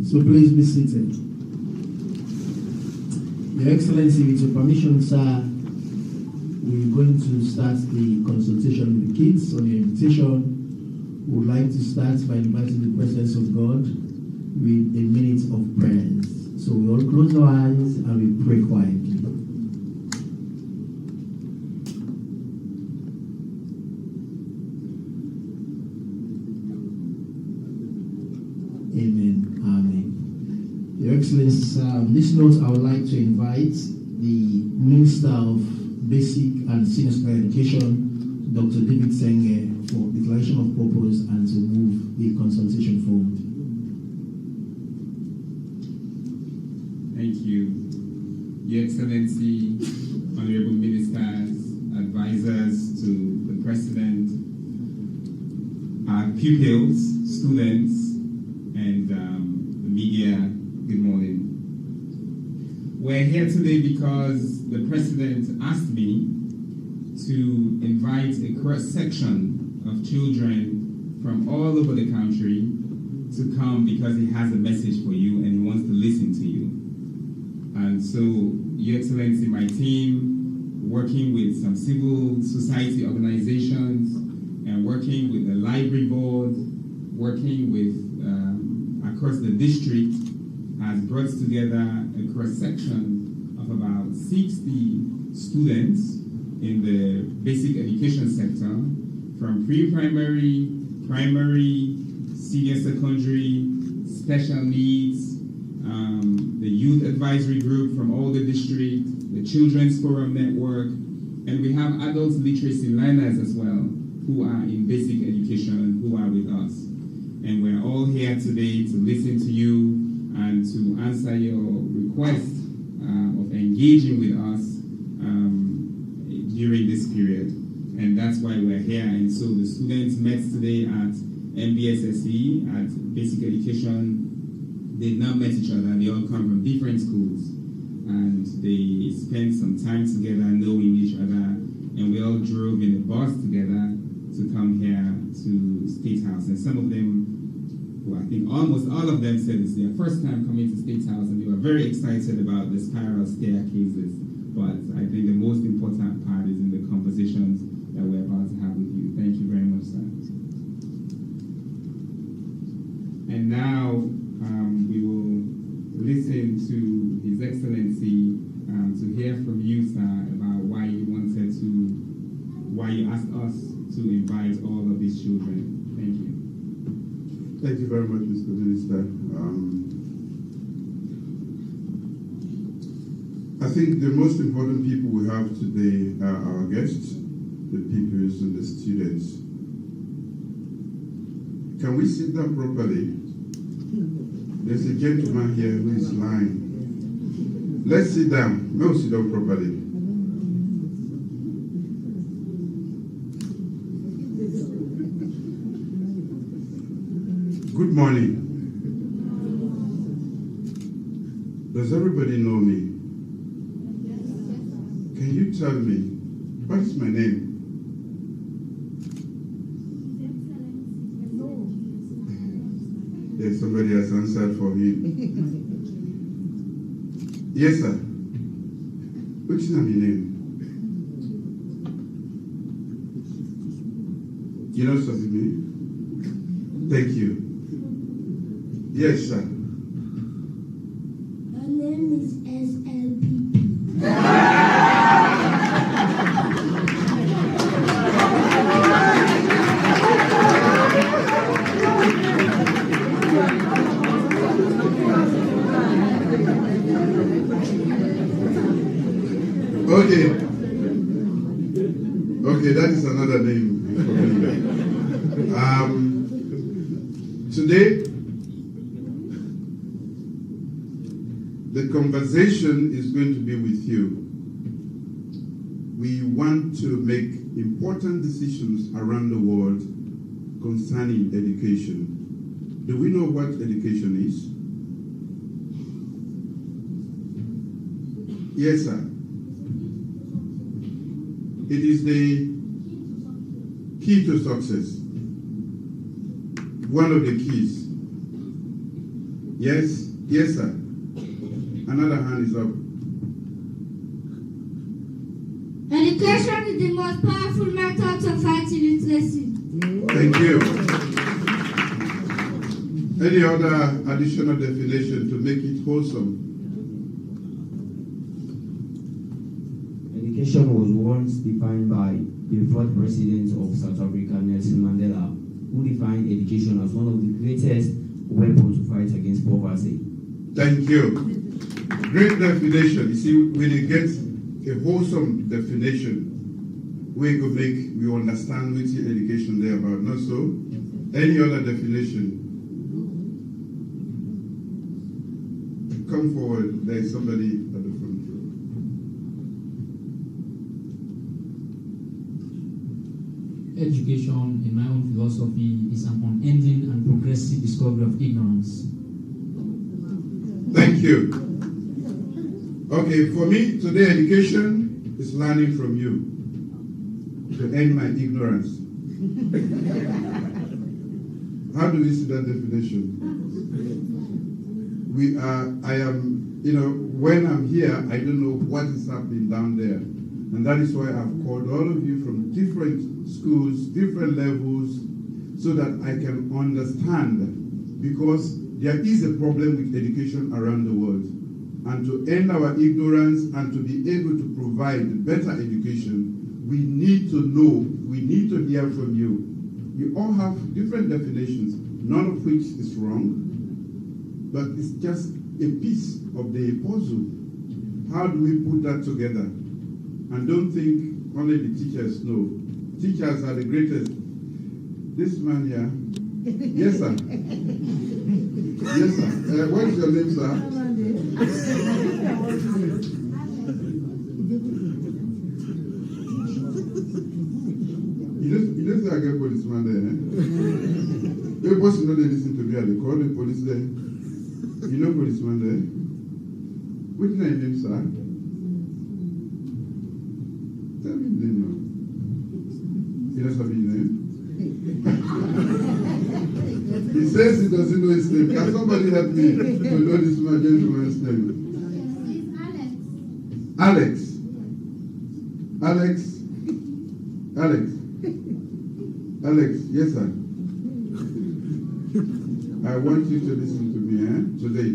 So please be seated. Your Excellency, with your permission, sir, we're going to start the consultation with the kids. On your invitation, we would like to start by inviting the presence of God with a minute of prayers. So we all close our eyes and we pray quietly. Amen. Amen. Your Excellency, on this note, I would like to invite the Minister of Basic and Senior Secondary Education, Dr. David Senge, for declaration of purpose and to move the consultation forward. Thank you. Your Excellency, Honorable Ministers, advisors to the President, our pupils, students, and the media, good morning. We're here today because the President asked me to invite a cross-section of children from all over the country to come because he has a message for you and he wants to listen to you. And so, Your Excellency, my team, working with some civil society organizations and working with the library board, working with across the district, has brought together a cross-section of about 60 students in the basic education sector, from pre-primary, primary, senior secondary, special needs, the youth advisory group from all the district, the Children's Forum Network, and we have adult literacy learners as well, who are in basic education, who are with us. And we're all here today to listen to you and to answer your request of engaging with us during this period. And that's why we're here. And so the students met today at MBSSE, at Basic Education. They've now met each other. They all come from different schools. And they spent some time together knowing each other. And we all drove in a bus together to come here to State House. And some of them, well, I think almost all of them said it's their first time coming to State House, and they were very excited about the spiral staircases. But I think the most important part is in the conversations that we're about to have with you. Thank you very much, sir. And now we will listen to His Excellency to hear from you, sir, about why you asked us to invite all of these children. Thank you. Thank you very much, Mr. Minister. I think the most important people we have today are our guests, the pupils and the students. Can we sit down properly? There's a gentleman here who is lying. Let's sit down. No, sit down properly. Good morning. Does everybody know me? Can you tell me, what is my name? Yes, somebody has answered for him. Yes, sir. Which is my name? You know something? Thank you. Yes, sir. My name is SLP. Okay, that is another name. Today, the conversation is going to be with you. We want to make important decisions around the world concerning education. Do we know what education is? Yes, sir. It is the key to success. One of the keys. Yes, yes, sir. Another hand is up. Education is the most powerful method to fight illiteracy. Thank you. Any other additional definition to make it wholesome? Education was once defined by the fourth president of South Africa, Nelson Mandela, who defined education as one of the greatest weapons to fight against poverty. Thank you. Great definition. You see, when you get a wholesome definition, we understand which education they're about. Not so? Any other definition? Come forward. There is somebody at the front row. Education, in my own philosophy, is an unending and progressive discovery of ignorance. Thank you. Okay, for me, today education is learning from you to end my ignorance. How do we see that definition? When I'm here, I don't know what is happening down there. And that is why I've called all of you from different schools, different levels, so that I can understand, because there is a problem with education around the world. And to end our ignorance and to be able to provide better education, we need to know, we need to hear from you. You all have different definitions, none of which is wrong, but it's just a piece of the puzzle. How do we put that together? And don't think only the teachers know. Teachers are the greatest. This man here. Yes, sir. Yes, sir. What is your name, sir? You don't say I get policeman there, eh? People know they listen to me and they call the police there. You know policeman there? What's your name, sir? Tell me the name now. He doesn't have his name. He says he doesn't know his name. Can somebody help me to know this gentleman's name? Alex. Alex, yes, sir. I want you to listen to me today.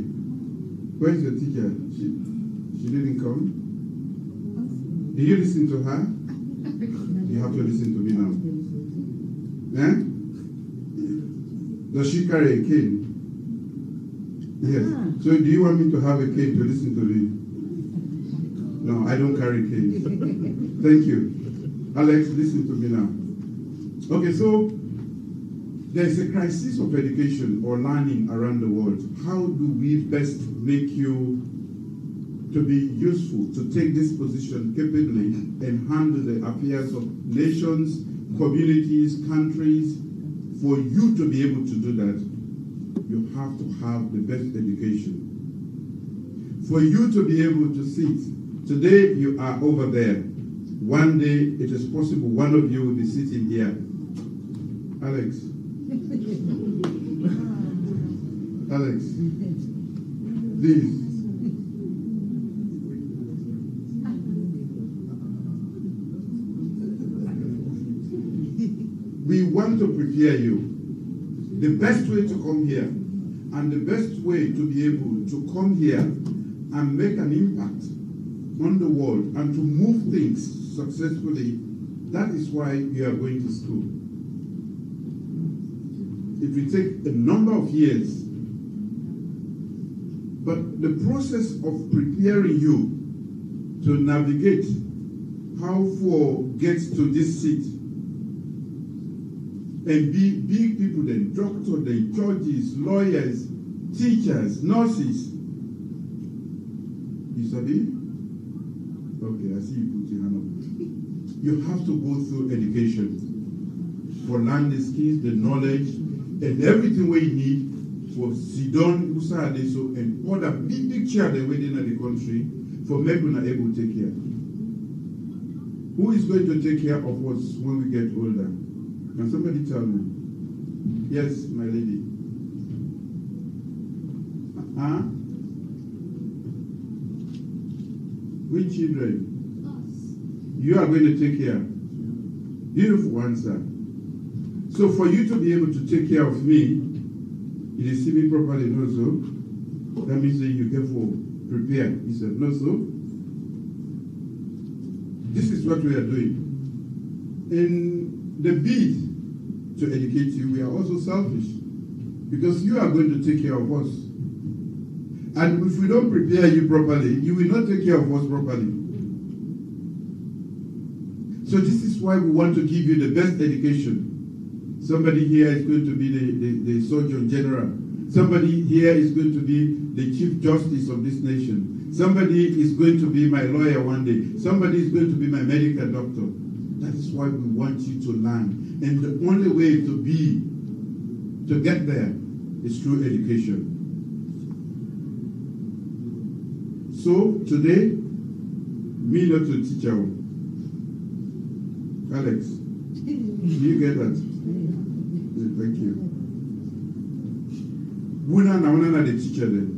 Where's your teacher? She didn't come? Did you listen to her? You have to listen to me now. Does she carry a cane? Yes. So do you want me to have a cane to listen to me? No, I don't carry canes. Thank you. Alex, listen to me now. Okay, so there is a crisis of education or learning around the world. How do we best make you to be useful, to take this position capably and handle the affairs of nations, communities, countries? For you to be able to do that, you have to have the best education. For you to be able to sit, today you are over there. One day it is possible one of you will be sitting here. Alex. Alex, please. We want to prepare you. The best way to come here and the best way to be able to come here and make an impact on the world and to move things successfully, that is why you are going to school. It will take a number of years, but the process of preparing you to navigate how to get to this seat and be big people, then doctors, then judges, lawyers, teachers, nurses. You sabi? Okay, I see you put your hand up. You have to go through education for learn the skills, the knowledge, and everything we need for Sidon, Usadeso, and other big chair they waiting at the country for people not able to take care. Who is going to take care of us when we get older? Can somebody tell me? Yes, my lady. Huh? Which children? You are going to take care. Beautiful answer. So for you to be able to take care of me, you receive me properly, not so? That means that you careful, prepare. He said, not so? This is what we are doing. In the bid to educate you, we are also selfish. Because you are going to take care of us. And if we don't prepare you properly, you will not take care of us properly. So this is why we want to give you the best education. Somebody here is going to be the Surgeon General. Somebody here is going to be the Chief Justice of this nation. Somebody is going to be my lawyer one day. Somebody is going to be my medical doctor. That is why we want you to learn. And the only way to get there is through education. So today, me not to teach you. Alex, do you get that? Thank you. Una the teacher then.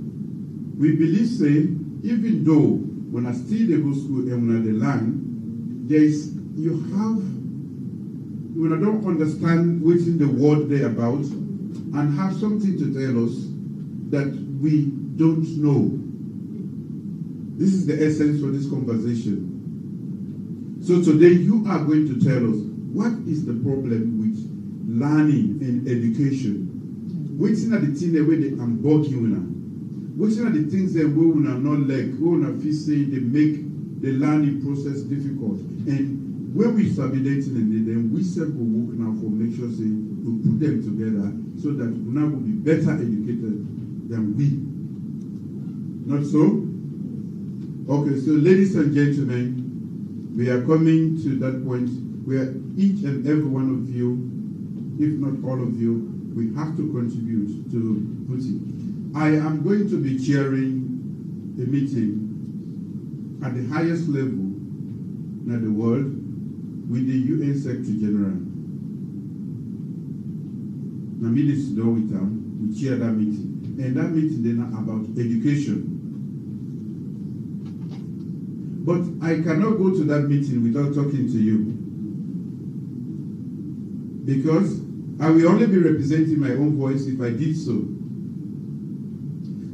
We believe say, even though when I still the go school and when I the learn, when I don't understand what's in the world there about, and have something to tell us that we don't know. This is the essence of this conversation. So today you are going to tell us what is the problem with learning and education. Which are the things that they unbug you now? Which are the things that we will not like, we will not feel say they make the learning process difficult. And when we start dating and then we will work now for make sure say we put them together so that we now will be better educated than we. Not so? Okay, so ladies and gentlemen, we are coming to that point where each and every one of you, if not all of you, we have to contribute to putting. I am going to be chairing a meeting at the highest level in the world with the UN Secretary General. Now, me this know with them, we chair that meeting. And that meeting then about education. But I cannot go to that meeting without talking to you. Because I will only be representing my own voice if I did so.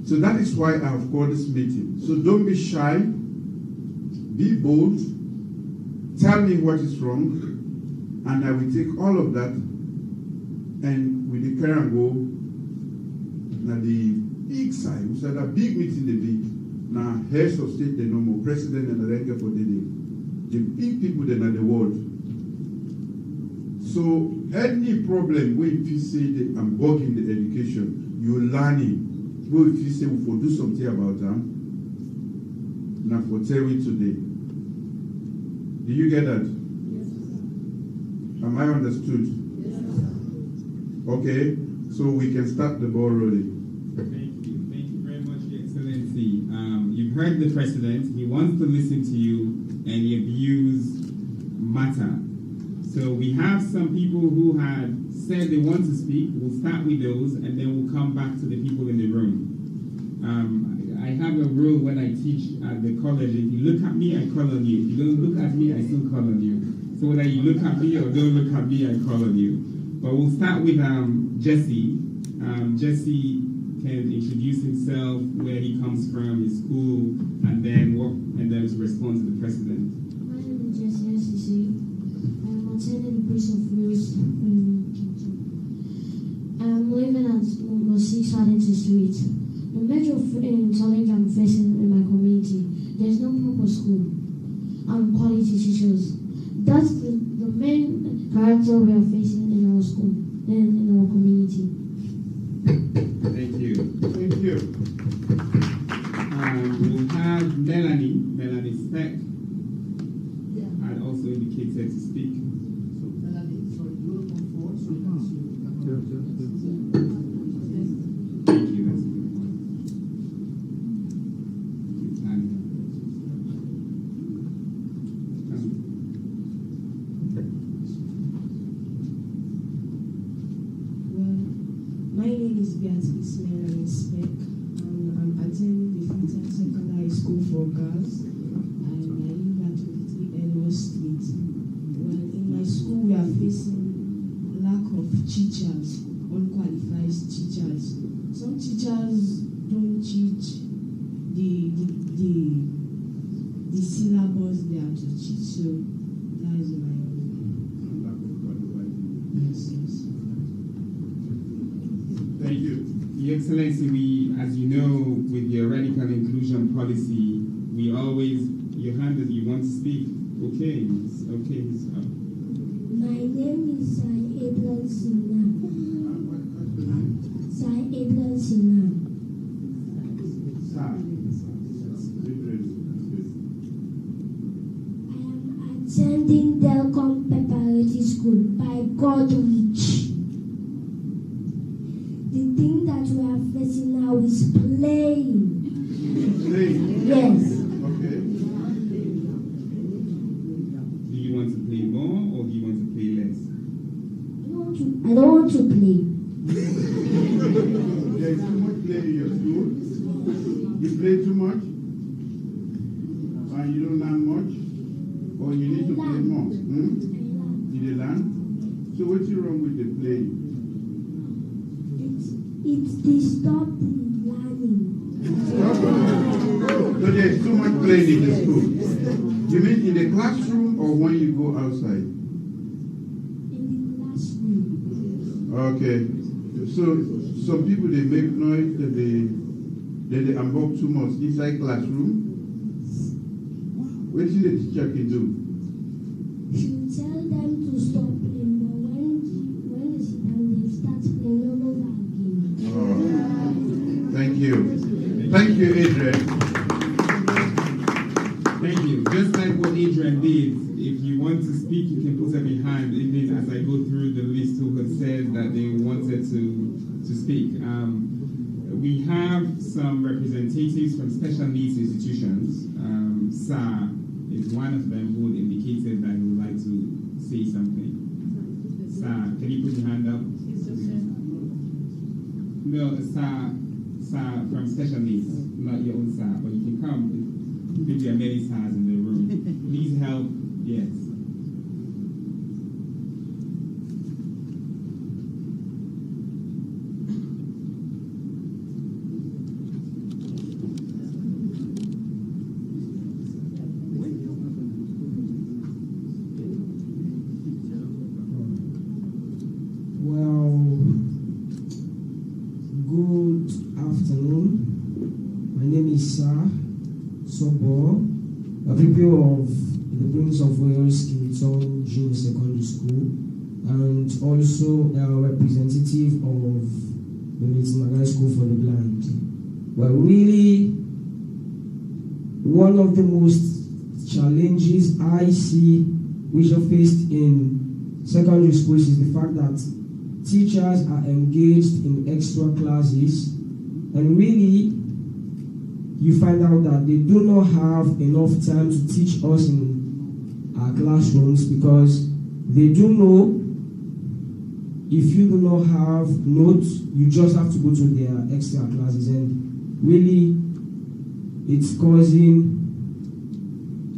So that is why I have called this meeting. So don't be shy, be bold, tell me what is wrong, and I will take all of that and we declare and go now the big side, we said a big meeting the big. Now heads of state, the normal president and the ranker for the day. The big people then are the world. So any problem where if you say that I'm bugging the education, you're learning. Where if you say we will do something about them, now for telling today. Do you get that? Yes. Am I understood? Yes. Okay, so we can start the ball rolling. Thank you very much, Your Excellency. You've heard the president. He wants to listen to you, and your views matter. So we have some people who had said they want to speak. We'll start with those, and then we'll come back to the people in the room. I have a rule when I teach at the college. If you look at me, I call on you. If you don't look at me, I still call on you. So whether you look at me or don't look at me, I call on you. But we'll start with Jesse. Jesse can introduce himself, where he comes from, his school, and then to respond to the president. My name is Jesse SCC. I'm attending the Prince of Wales. I'm living at number 6 Haddington Street. The major challenge I'm facing in my community, there's no proper school and quality teachers. That's the main character we are facing in our school and in our community. Thank you. Thank you. We'll have Melanie Speck, had also indicated to speak. Thank you. That's good. My name is Beatrice Melanie Speck, and Your Excellency, we, as you know, with your radical inclusion policy, we always, your hand that you want to speak. Okay, okay. My name is Abraham Sinan. Abraham Sinan. I am attending Delcom Preparatory School by Godrich. The thing that we are facing now is playing. Playing? Yes. Okay. Do you want to play more or do you want to play less? I don't want to play. There is too much play in your school. You play too much, and you don't learn much, or you need to play more. Did you learn? So what's wrong with the playing? It disturbs the learning. So there is too much playing in the school. You mean in the classroom or when you go outside? In the classroom. Okay. So some people, they make noise that they unbox too much inside classroom. What should the teacher can do? You tell them to stop playing, but when they sit down, they start playing all over again. Oh. Thank you. Thank you, Adrian. Thank you. Just like what Adrian did, if you want to speak, you can put up your hand, even as I go through the list who had said that they wanted to speak. We have some representatives from special needs institutions. Sa is one of them who indicated that he would like to say something. Sa, can you put your hand up? No, Sa from special needs, not your own Sa, but you can come. Maybe there are many Sas in the room. Please help. Yes. Well, good afternoon. My name is Sir Sobo, a pupil of the Prince of Wales Kingston Junior Secondary School, and also a representative of the Milton School for the Blind. Well, really, one of the most challenges I see which are faced in secondary schools is the fact that teachers are engaged in extra classes, and really you find out that they do not have enough time to teach us in our classrooms, because they do know if you do not have notes, you just have to go to their extra classes, and really it's causing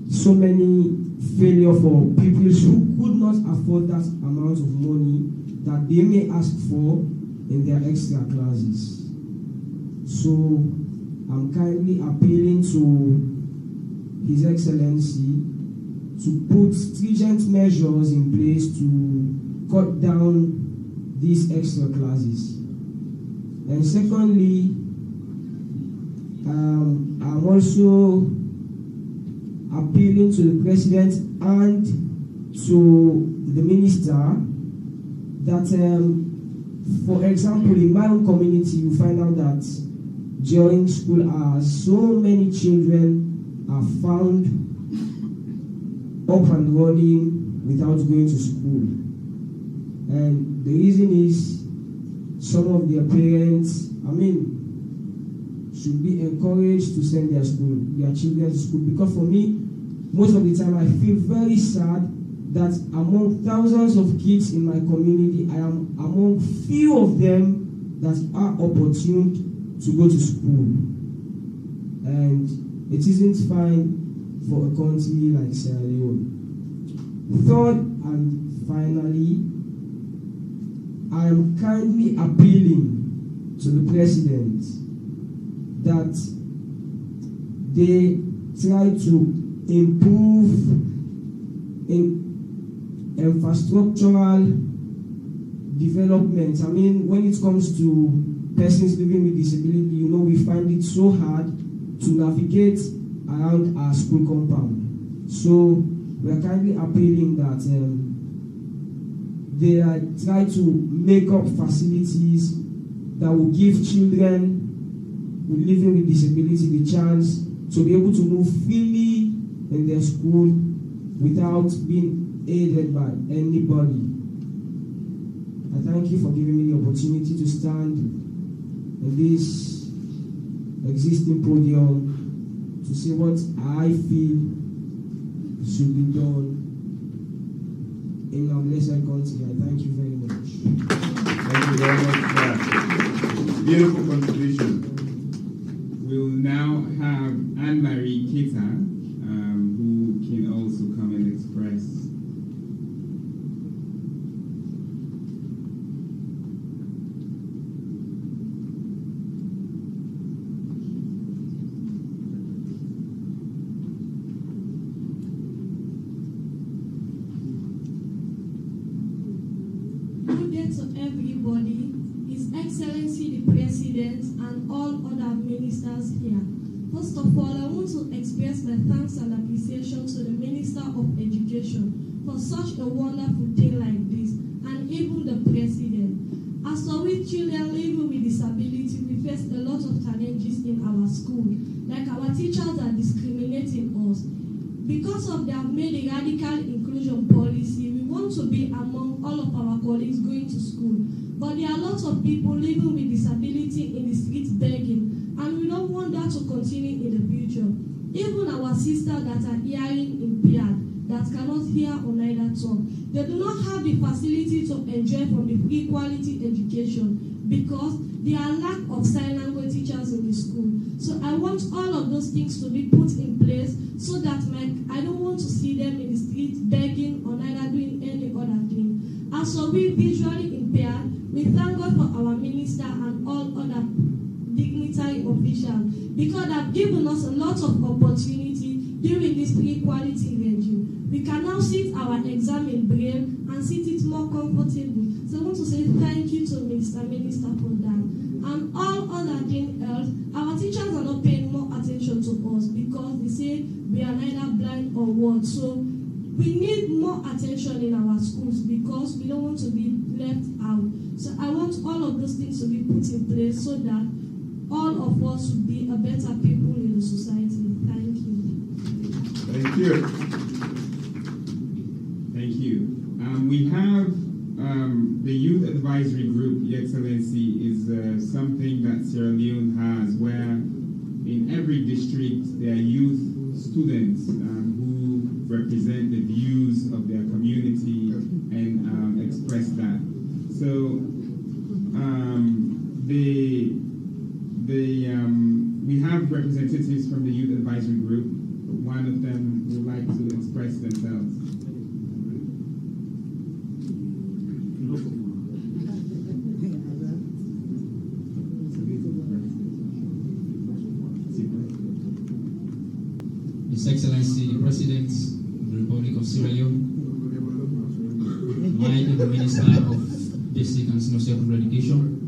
so many failure for pupils who could not afford that amount of money that they may ask for in their extra classes. So I'm kindly appealing to His Excellency to put stringent measures in place to cut down these extra classes. And secondly, I'm also appealing to the President and to the Minister that, for example, in my own community, you find out that during school hours, so many children are found up and running without going to school. And the reason is some of their parents, should be encouraged to send their children to school. Because for me, most of the time I feel very sad that among thousands of kids in my community, I am among few of them that are opportune to go to school. And it isn't fine for a country like Sierra Leone. Third and finally, I am kindly appealing to the President that they try to improve in infrastructural development. When it comes to persons living with disability, we find it so hard to navigate around our school compound. So we are kindly appealing that they try to make up facilities that will give children living with disability the chance to be able to move freely in their school without being aided by anybody. I thank you for giving me the opportunity to stand in this existing podium to say what I feel should be done in our blessed country. I thank you very much. Thank you very much for that beautiful contribution. We'll now have Anne-Marie Kita, who can also come and express. Good day to everybody, His Excellency the President and all other ministers here. First of all, I want to express my thanks and appreciation to the Minister of Education for such a wonderful day like this, and even the President. As for we children living with disability, we face a lot of challenges in our school, like our teachers are discriminating us. Because of they have made a radical inclusion policy, we want to be among all of our colleagues going to school. But there are lots of people living with disability in the streets begging, and we don't want that to continue in the future. Even our sisters that are hearing impaired, that cannot hear or neither talk, they do not have the facility to enjoy from the free quality education because there are lack of sign language teachers in the school. So I want all of those things to be put in place so that I don't want to see them in the streets begging or neither doing any other thing. As for we visually impaired, we thank God for our minister and all other dignitary officials because they have given us a lot of opportunity during this free quality regime. We can now sit our exam in Braille and sit it more comfortably. So I want to say thank you to Minister for that. And all other things else, our teachers are not paying more attention to us because they say we are neither blind or what. So we need more attention in our schools because we don't want to be left out. So I want all of those things to be put in place so that all of us will be a better people in the society. Thank you. Thank you. Thank you. We have the Youth Advisory Group, Your Excellency, is something that Sierra Leone has where in every district there are youth students who represent the views of their community and express that. So we have representatives from the Youth Advisory Group. One of them would like to express themselves. His Excellency the President of the Republic of Sierra Leone, my Minister of Basic and Senior Secondary Education,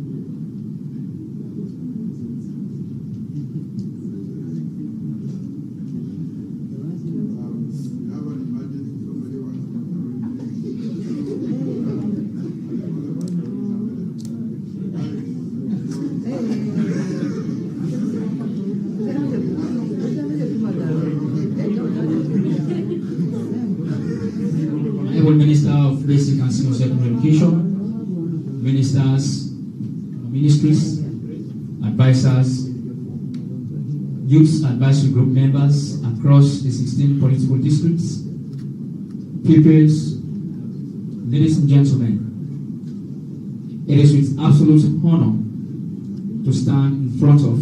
Minister of Basic and Senior Secondary Education, ministers, ministries, advisors, youth advisory group members across the 16 political districts, pupils, ladies and gentlemen, it is with absolute honor to stand in front of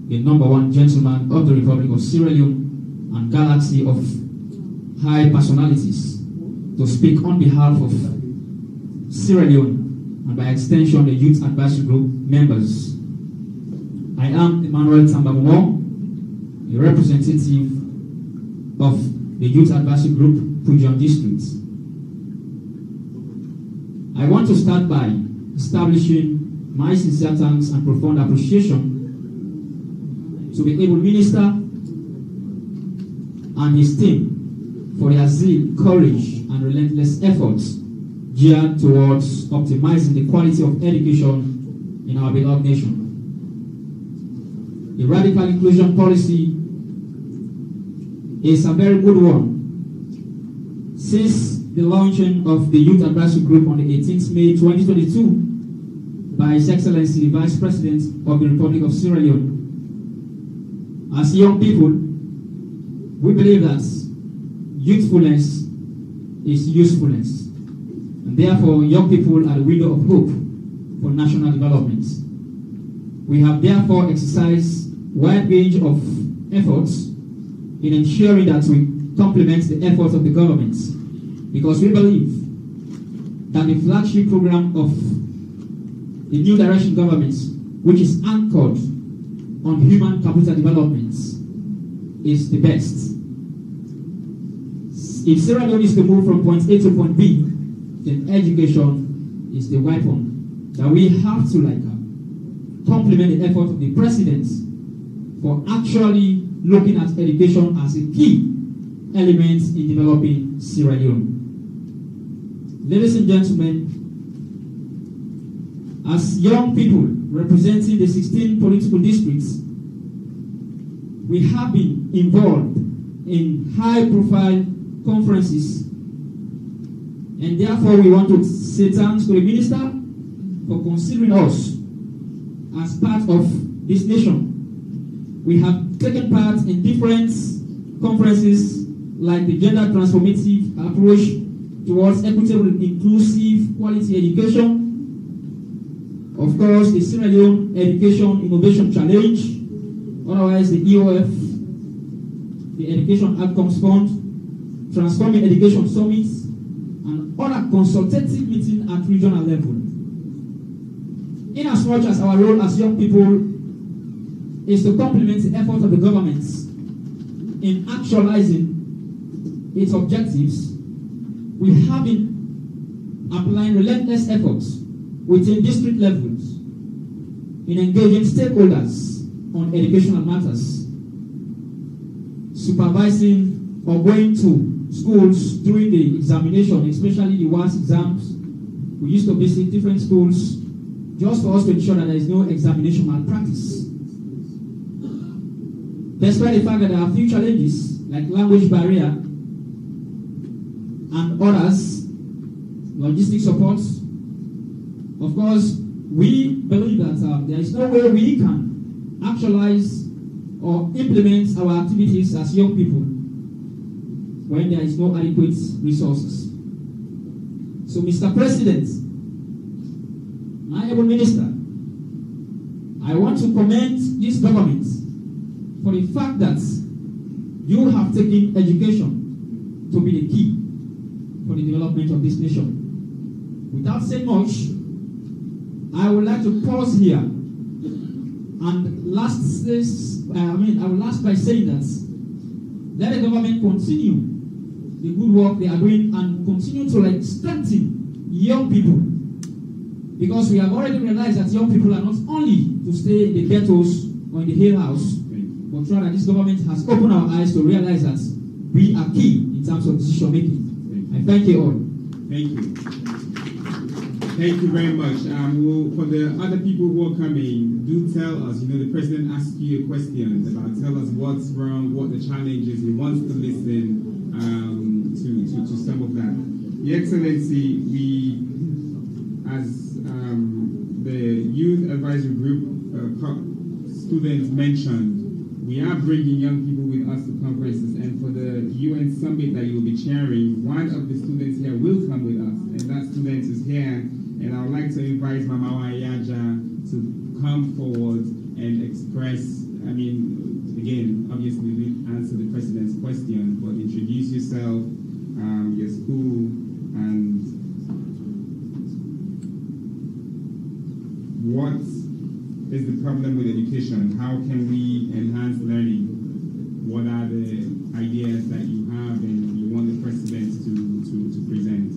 the #1 gentleman of the Republic of Sierra Leone and galaxy of high personalities to speak on behalf of Sierra Leone and by extension the Youth Advisory Group members. I am Emmanuel Tambamumo, a representative of the Youth Advisory Group, Pujan District. I want to start by establishing my sincere thanks and profound appreciation to the able minister and his team for their zeal, courage, and relentless efforts geared towards optimizing the quality of education in our beloved nation. The radical inclusion policy is a very good one. Since the launching of the Youth Advisory Group on the 18th May 2022 by His Excellency the Vice President of the Republic of Sierra Leone, as young people, we believe that youthfulness is usefulness, and therefore young people are the window of hope for national development. We have therefore exercised a wide range of efforts in ensuring that we complement the efforts of the government, because we believe that the flagship program of the New Direction government, which is anchored on human capital development, is the best. If Sierra Leone is to move from point A to point B, then education is the weapon that we have to complement the effort of the president for actually looking at education as a key element in developing Sierra Leone. Ladies and gentlemen, as young people representing the 16 political districts, we have been involved in high-profile conferences, and therefore we want to say thanks to the minister for considering us as part of this nation. We have taken part in different conferences like the Gender Transformative Approach towards Equitable, Inclusive, Quality Education, of course the Sierra Leone Education Innovation Challenge, otherwise the EOF, the Education Outcomes Fund, Transforming Education Summits, and other consultative meetings at regional level. In as much as our role as young people is to complement the efforts of the government in actualizing its objectives, we have been applying relentless efforts within district levels in engaging stakeholders on educational matters, supervising or going to schools during the examination, especially the WAS exams. We used to visit different schools just for us to ensure that there is no examination malpractice. Despite the fact that there are a few challenges like language barrier and others, logistic support, of course, we believe that there is no way we can actualize or implement our activities as young people when there is no adequate resources. So, Mr. President, my able minister, I want to commend this government for the fact that you have taken education to be the key for the development of this nation. Without saying much, I would like to pause here and I will last by saying that let the government continue the good work they are doing and continue to strengthen young people, because we have already realized that young people are not only to stay in the ghettos or in the Hill House, but rather this government has opened our eyes to realize that we are key in terms of decision making. I thank you all. Thank you. Thank you very much. For the other people who are coming, do tell us, the president asked you a question about tell us what's wrong, what the challenge is. He wants to listen to some of that. Your Excellency, we, as the Youth Advisory Group students mentioned, we are bringing young people with us to conferences, and for the UN summit that you will be chairing, one of the students here will come with us, and that student is here, and I would like to invite Mama Ayaja to come forward and express, again, obviously we answer the president's question, but introduce yourself, your school, and what is the problem with education? How can we enhance learning? What are the ideas that you have and you want the president to present?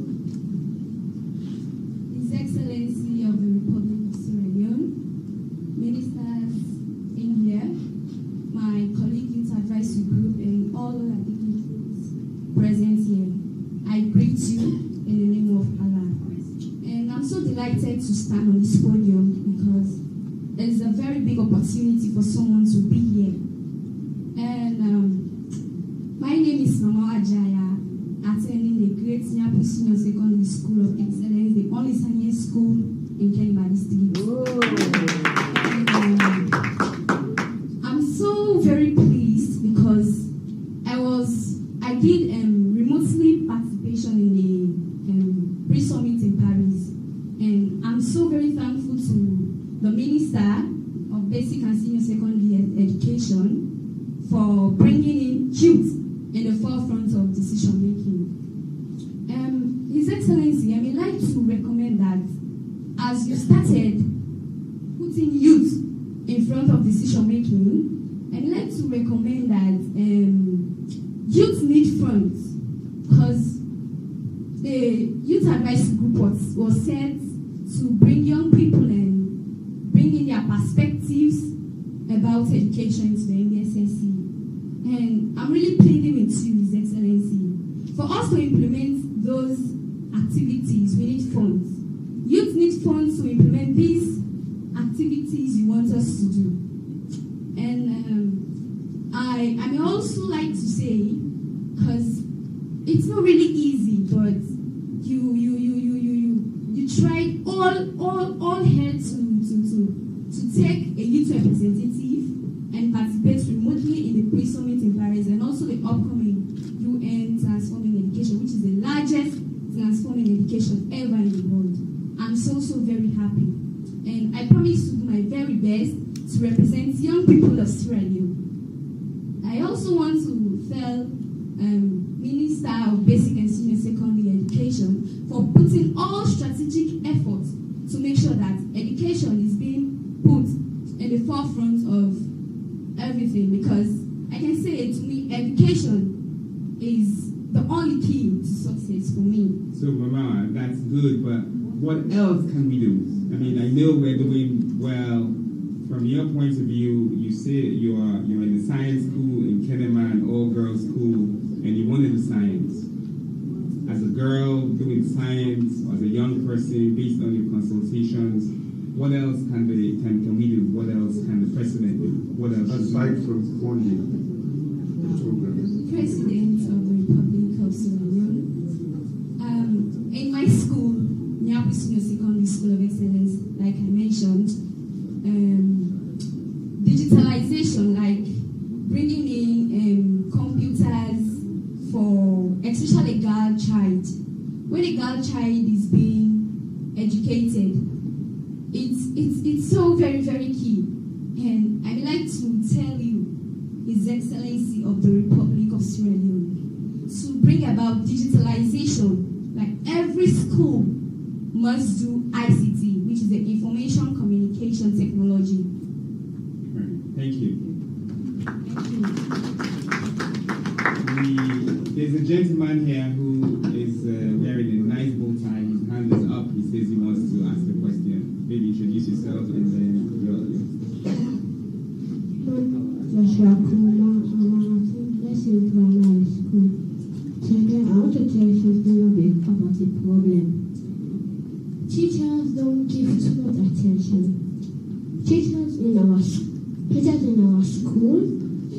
His Excellency of the Republic of Sierra Leone, opportunity for someone to be here. And my name is Mama Ajaya, attending the Great Nyapu Senior Secondary School of Excellence, the only science school in Kenema District. I'm so very pleased because I did remotely participation in the pre-summit in Paris, and I'm so very thankful to the Minister of Basic and Senior Secondary Education for bringing in youth in the forefront of decision making. His Excellency, I would like to recommend that as you started putting youth in front of decision making, I'd like to recommend that youth need funds, because the youth advisory group was set to bring young people and bring in their perspectives about education to the NDSSC. And I'm really pleading with you, His Excellency, for us to implement those activities. We need funds. Youth need funds to implement these activities you want us to do. And I may also like to say, because it's not really easy, but you tried all hell to take a youth representative and participate remotely in the pre-summit in Paris, and also the upcoming UN Transforming Education, which is the largest transforming education ever in the world. I'm so very happy, and I promise to do my very best to represent young people of Sierra Leone. I also want to tell Minister of Basic and Senior Secondary Education for putting all strategic efforts to make sure that education is being put in the forefront of everything, because I can say to me, education is the only key to success for me. So, Mama, that's good, but what else can we do? I mean, I know we're doing well. From your point of view, you say you're in the science school in Kenema, an all-girls school, and you want to do science. As a girl doing science, or as a young person, based on your consultations, what else can we do? What else can the president do? What else? Aside from funding the program. President of the Republic of Sierra Leone. In my school, Nyapu Senior Secondary School of Excellence, like I mentioned, digitalization, like bringing in computers for especially a girl child. When a girl child is being educated, it's so very key. And I'd like to tell you, His Excellency of the Republic of Sierra Leone, to bring about digitalization. Like every school must do ICT, which is the Information Communication Technology. Thank you. Thank you. There's a gentleman here who is wearing a nice bow tie. His hand is up. He says he wants to ask a question. Maybe introduce yourself and then Joshua Kuma, let's say primary school. Today I want to tell you something about the problem. Teachers don't give too much attention. Teachers in our school,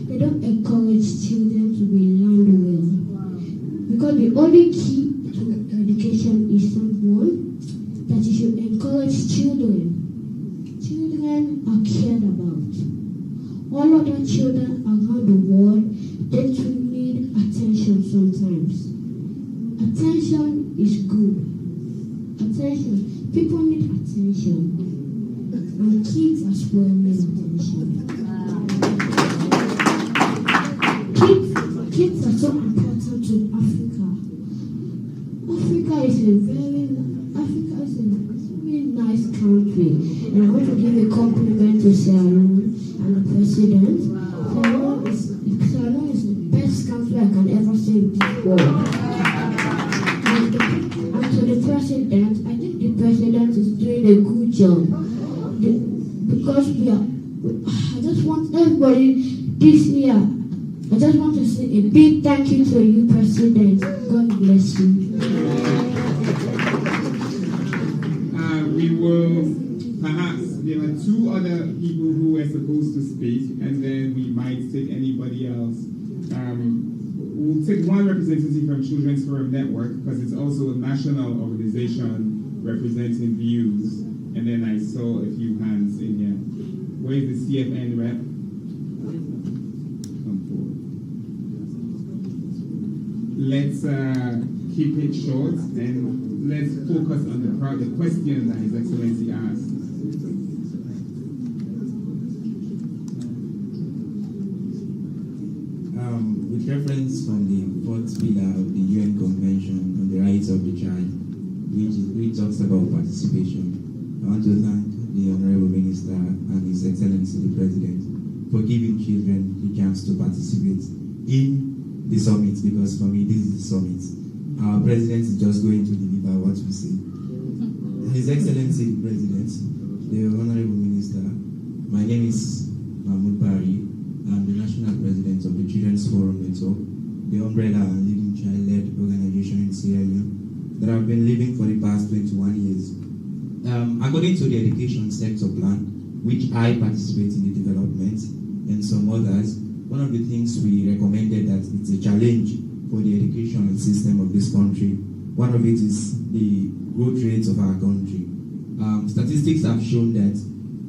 they don't encourage children to be learned well. Because the only key to education is someone that you should encourage children. Children are cared about. All other children around the world, they too need attention sometimes. Attention is good. Attention. People need attention. And kids as well need attention. Kids are so important to Africa. Africa is a very nice country. And I want to give a compliment to Sierra Leone and the president. Sierra Leone is the best country I can ever say in this world. And to the president, I think the president is doing a good job. Because I just want everybody this year, I just want to say a big thank you to you, President. God bless you. We will, perhaps, there are two other people who were supposed to speak, and then we might take anybody else. We'll take one representative from Children's Forum Network, because it's also a national organization representing views. And then I saw a few hands in here. Where is the CFN rep? Come forward. Let's keep it short, and let's focus on the question that His Excellency asked. With reference from the fourth pillar of the UN Convention on the Rights of the Child, which talks about participation, I want to thank the Honorable Minister and His Excellency the President for giving children the chance to participate in the summit, because for me this is the summit. Our President is just going to deliver what we say. His Excellency the President, the Honorable Minister, my name is Mahmoud Bari. I'm the National President of the Children's Forum Network, the umbrella and leading child-led organization in Sierra Leone that I've been living for the past 21 years. According to the education sector plan, which I participate in the development, and some others, one of the things we recommended that it's a challenge for the educational system of this country. One of it is the growth rates of our country. Statistics have shown that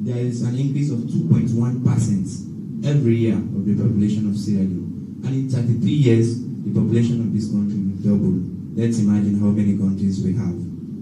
there is an increase of 2.1% every year of the population of Sierra Leone. And in 33 years, the population of this country will double. Let's imagine how many countries we have.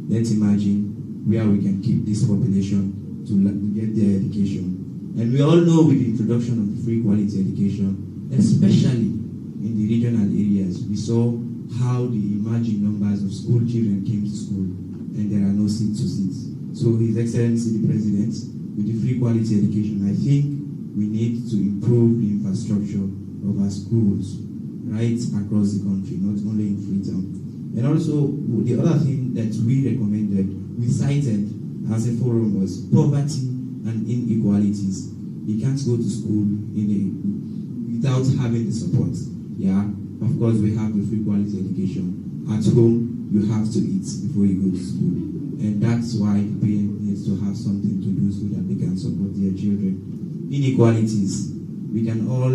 Let's imagine where we can keep this population to get their education. And we all know with the introduction of free quality education, especially in the regional areas, we saw how the emerging numbers of school children came to school and there are no seats to seats. So His Excellency the President, with the free quality education, I think we need to improve the infrastructure of our schools right across the country, not only in Freetown. And also, the other thing that we recommended, we cited as a forum, was poverty and inequalities. You can't go to school without having the support. Yeah, of course, we have the free quality education. At home, you have to eat before you go to school. And that's why the parent needs to have something to do so that they can support their children. Inequalities. We can all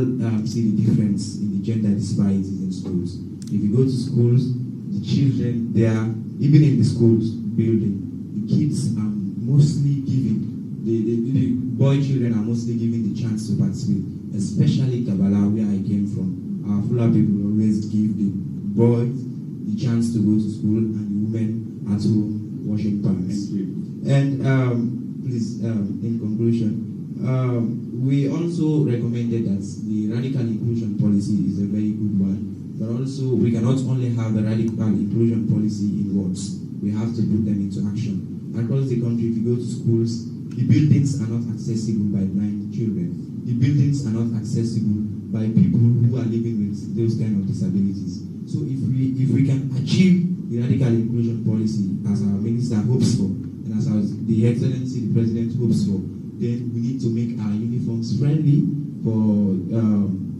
see the difference in the gender disparities in schools. If you go to schools, the children there, even in the schools building, the kids are mostly given, the boy children are mostly given the chance to participate, especially Kabbalah, where I came from. Our Fula people always give the boys the chance to go to school and the women at home washing pans. And please, in conclusion, we also recommended that the radical inclusion policy is a very good one, but also we cannot only have the radical inclusion policy in words, we have to put them into action. Across the country, if you go to schools, the buildings are not accessible by blind children. The buildings are not accessible by people who are living with those kind of disabilities. So if we can achieve the radical inclusion policy as our minister hopes for, and as the Excellency, the President hopes for, then we need to make our uniforms friendly for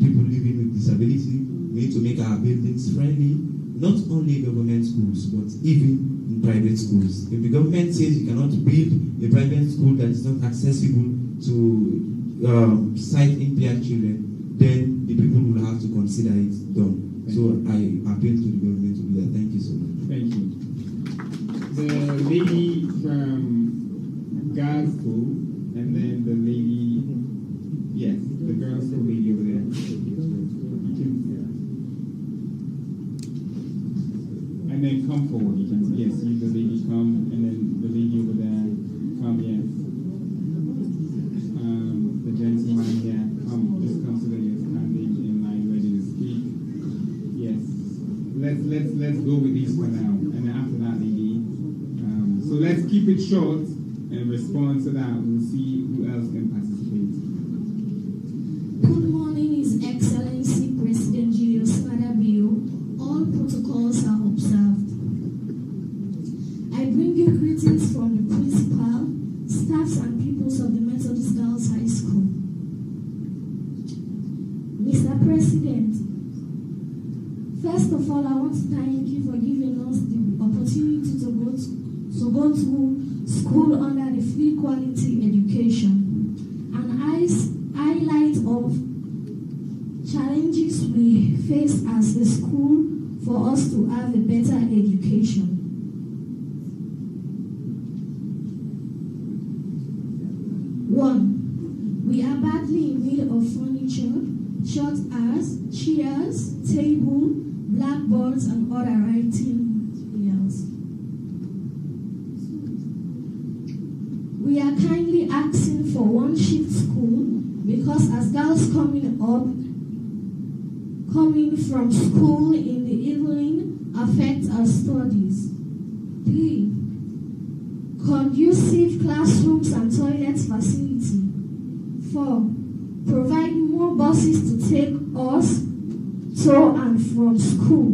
people living with disability. We need to make our buildings friendly, not only government schools, but even in private schools. If the government says you cannot build a private school that is not accessible to sight impaired children, then the people will have to consider it done. So I appeal to the government to do that. Thank you so much. Thank you. The lady from Girls School, and then the lady, yes, the Girls School lady over there. And then come forward. You can, yes, you the lady come, and then the lady over there come. Yes. The gentleman here come. Just come so that you're standing in line, ready to speak. Yes. Let's go with these for now, and then after that, lady. So let's keep it short and respond to that. We'll see who else can participate. Good morning, His Excellency President Julius Madabio. All protocols are observed. I bring you greetings from the principal, staffs and pupils of the Methodist Girls High School. Mr. President, first of all, I want to thank you for giving us the opportunity to go to school under the free quality education. And I highlight of challenges we face as a school for us to have a better education. One, we are badly in need of furniture, such as chairs, table, blackboards, and other writing materials. We are kindly asking for one shift school because as girls coming from school in the evening affects our studies. 3. Conducive classrooms and toilet facility. 4. Provide more buses to take us to and from school.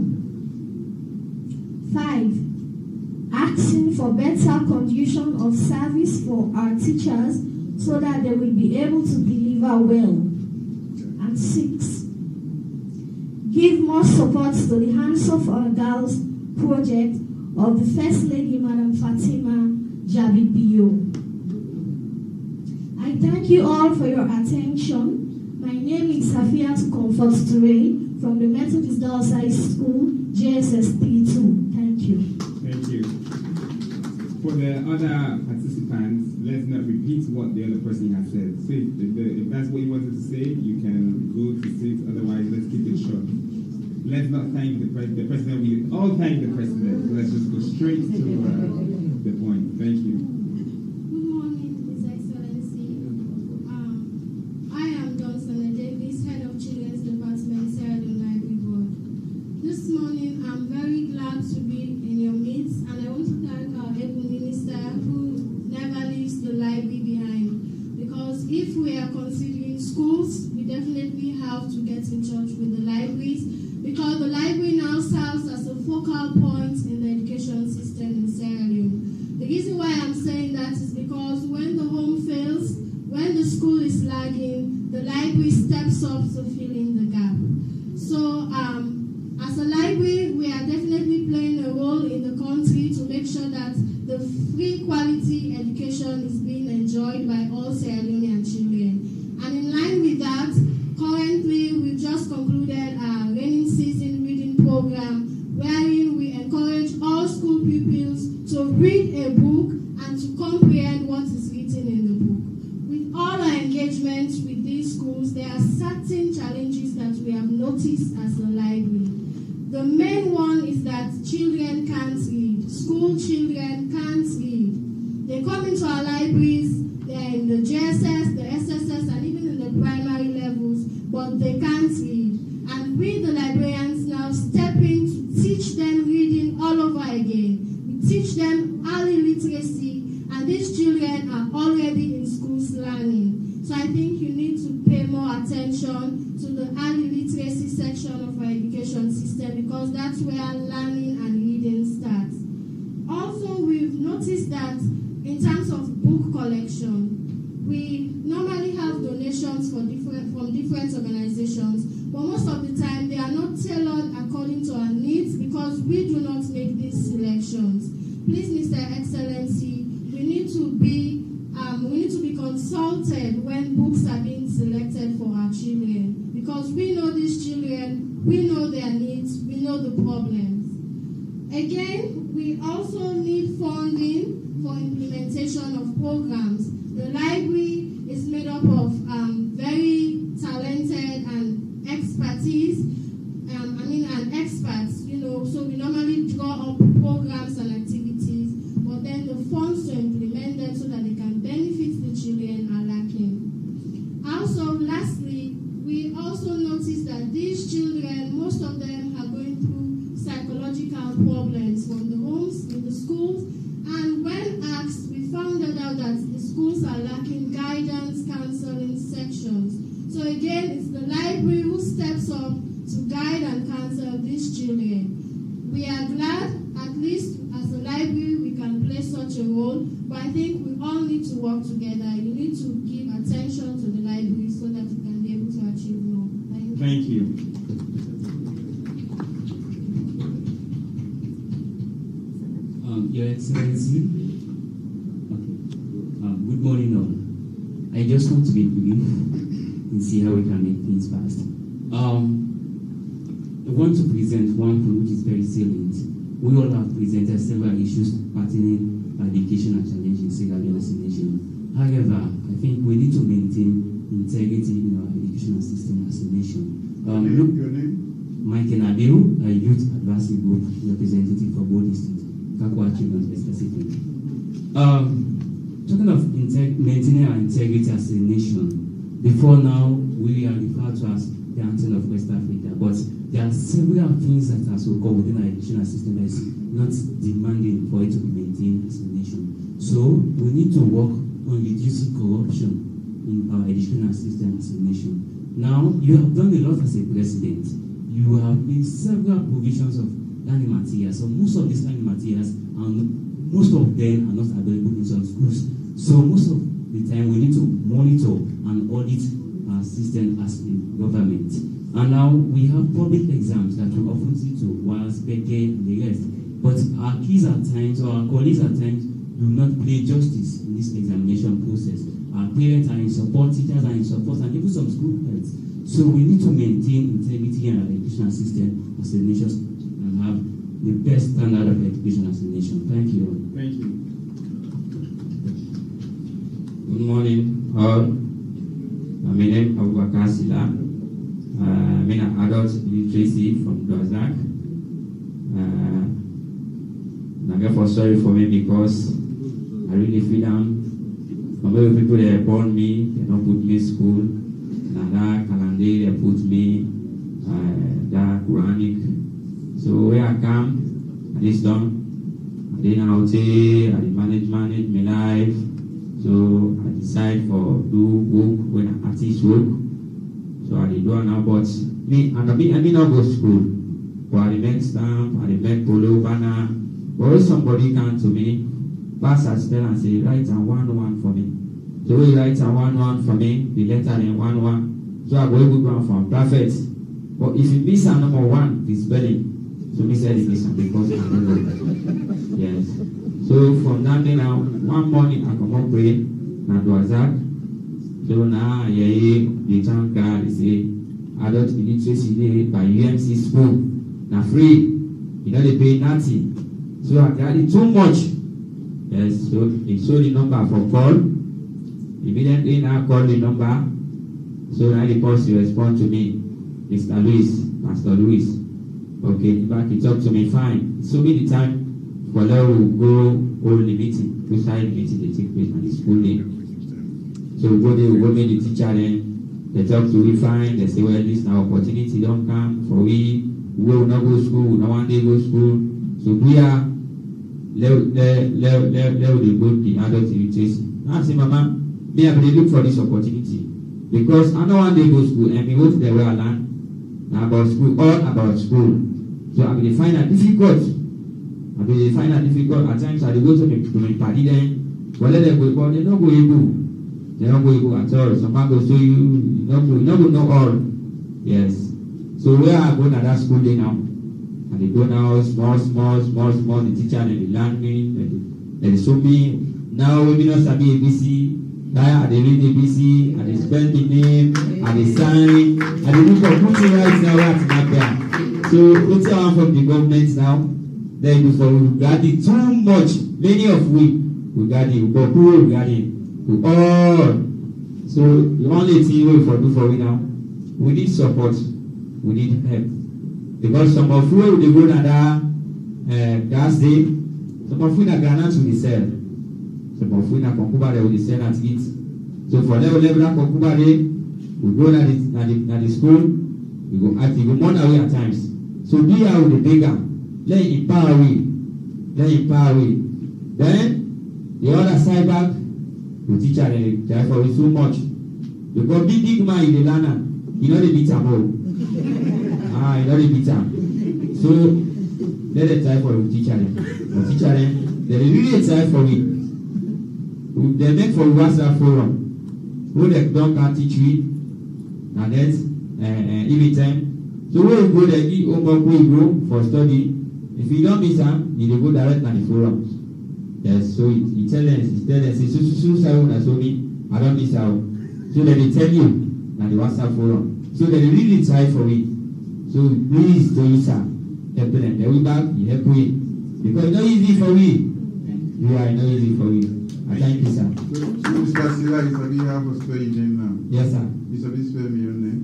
5. Asking for better condition of service for our teachers so that they will be able to deliver well. And 6. Give more support to the Hands of Our Girls project of the First Lady, Madam Fatima Jabibio. I thank you all for your attention. My name is Safia Comfort Toure from the Methodist Girls High School, JSS P2. Thank you. Thank you. For the other participants, let's not repeat what the other person has said. So if that's what you wanted to say, you can go to sit. Otherwise, let's keep it short. Let's not thank the president. We all thank the president. So let's just go straight to the point. Thank you. Good morning, His Excellency. I am Johnson Davis, Head of Children's Department, Sierra Leone Library Board. This morning, I'm very glad to be in your midst, and I want to thank our able minister who never leaves the library behind. Because if we are considering schools, we definitely have to get in touch with the libraries, because the library now serves as a focal point in the education system in Sierra Leone. The reason why I'm saying that is because when the home fails, when the school is lagging, the library steps up to fill in the gap. So as a library, we are definitely playing a role in the country to make sure that the free quality education is being enjoyed by all Sierra Leonean children. And in line with that, currently we've just concluded our rainy season reading program, wherein we encourage all school pupils to read a book and to comprehend what is written in the book. With all our engagement with these schools, there are certain challenges that we have noticed as a library. The main one is that children can't read. School children can't read. They come into our libraries, they're in the JSS, the SSS, and even in the primary levels, but they can't read. And we, the librarians, now step in to teach them reading all over again. We teach them early literacy, and these children are already in schools learning. So I think you need to pay more attention to the early literacy section of our education system, because that's where learning and reading starts. Also, we've noticed that in terms of book collection, we normally have donations from different organizations, but most of the time they are not tailored according to our needs because we do not make these selections. Please, Mr. Excellency, we need to be consulted when books are being selected for our children, because we know these children, we know their needs, we know the problems. Again, we also need funding for implementation of programs. The library is made up of very talented and expertise, and experts, so we normally draw up programs and activities, but then the funds to implement them so that they can benefit the children are lacking. Also, lastly, we also notice that these children, most of them are going through psychological problems from the homes, in the schools, and when asked, we found out that the schools are lacking guidance, counseling sections. So again, it's the library who steps up to guide and counsel these children. We are glad, at least as a library, we can play such a role, but I think we all need to work together. You need to give attention to the library so that we can be able to achieve more. Thank you. Your Excellency, good morning all. I just want to be brief in things fast. I want to present one point which is very salient. We all have presented several issues pertaining education and challenges in Leone as a nation. However, I think we need to maintain integrity in our educational system as a nation. Look, your name? Mike Nabiru, a youth advancing group representative for Bode State, Kakwa Children specific. Talking of maintaining our integrity as a nation, before now we are referred to as the anthem of West Africa, but there are several things that are so called within our educational system that is not demanding for it to be maintained as a nation. So we need to work on reducing corruption in our educational system as a nation. Now, you have done a lot as a president. You have made several provisions of learning materials. So most of these learning materials, most of them are not available in some schools. So most of the time, we need to monitor and audit our system as a government. And now we have public exams that we often see to WAS, PK, and the rest. But our kids at times, or our colleagues at times, do not play justice in this examination process. Our parents are in support, teachers are in support, and even some school heads. So we need to maintain integrity in our educational system as a nation and have the best standard of education as a nation. Thank you. Thank you. Good morning, all. My name is Abubakar Sila. I'm an adult literacy from Dwazak. I'm therefore sorry for me because I really feel down. Some of the people that born me, they don't put me in school. Nada, Kalande, they put me that Quranic. So where I come, I just done. I didn't know how to, I manage my life. So I decide for do work when I artist work. So I did do now, but I mean not go to school. But I make stamp, I make polo, banner. But if somebody come to me, pass a spell and say, write a 1-1 for me. So he writes a 1-1 for me, the letter in 1-1. So I go able to go from prophet. But if you miss a number 1, the spelling. So me said it is because I don't know. Yes. So from that day now, one morning I come up pray, na Dwazak. So now the town guy say adult illiteracy day by UMC school. Now free. You know they pay nothing. So I got it too much. Yes, so he showed the number for call. Immediately now call the number. So now the person respond to me, Mr. Luis, Pastor Luis. Okay, back he talked to me fine. So me the time for now we go hold the meeting, two-side meeting they take place at the school day. So we go there, we go meet the teacher then. They talk to me fine. They say, well, this now opportunity don't come for we will not go to school, no one day go to school. So we are let the good the adult illiteracy. I say, Mama, me I will look for this opportunity because I don't want to go to school and we go to the way I learn about school, all about school. So I will find it difficult. I will find it difficult at times. I will go to my party then. Well, let them go, but they don't go able. They don't go able at all. Some go show you, you don't know all. Yes. So where I go to that school day now? And they go now small. The teacher and they learn me, they show me. Now we not sabi ABC. Now they read ABC, and they spell the name, and they sign, and they look for putting right now at Napia. So what's our from the government now? Then do for we got it too much. Many of we got it, we got poor, we got it, we all. So the only thing we for do for we now, we need support, we need help. Because some of you they go to that gas day, some of you na granite will sell, some of you na konkuba they will sell at it. So for level that konkuba day, we go to the school, we go at it, we go more away at times. So be out with the bigger, let it empower we. Then the other side back, the teacher they try for it so much. Because big man in the learner, you know the beat am all. You know the beat am. So let the try for the teacher then. The teacher then, they really try for it. They make for WhatsApp forum. Who they don't teach we, and then every time. So when you go there, you go for study. If you don't miss them, you go direct to the forums. Yes, so he tells us, so me, I don't miss out. So then they tell you, na the WhatsApp forum. So they really try for it. So please, Toyota, help them. They will back, you help we. Because it's not easy for we. Yeah, it's not easy for we. Thank you, sir. So, Mr. Sila, you sabi have a spell your name now. Yes, sir. You sabi spell me your name.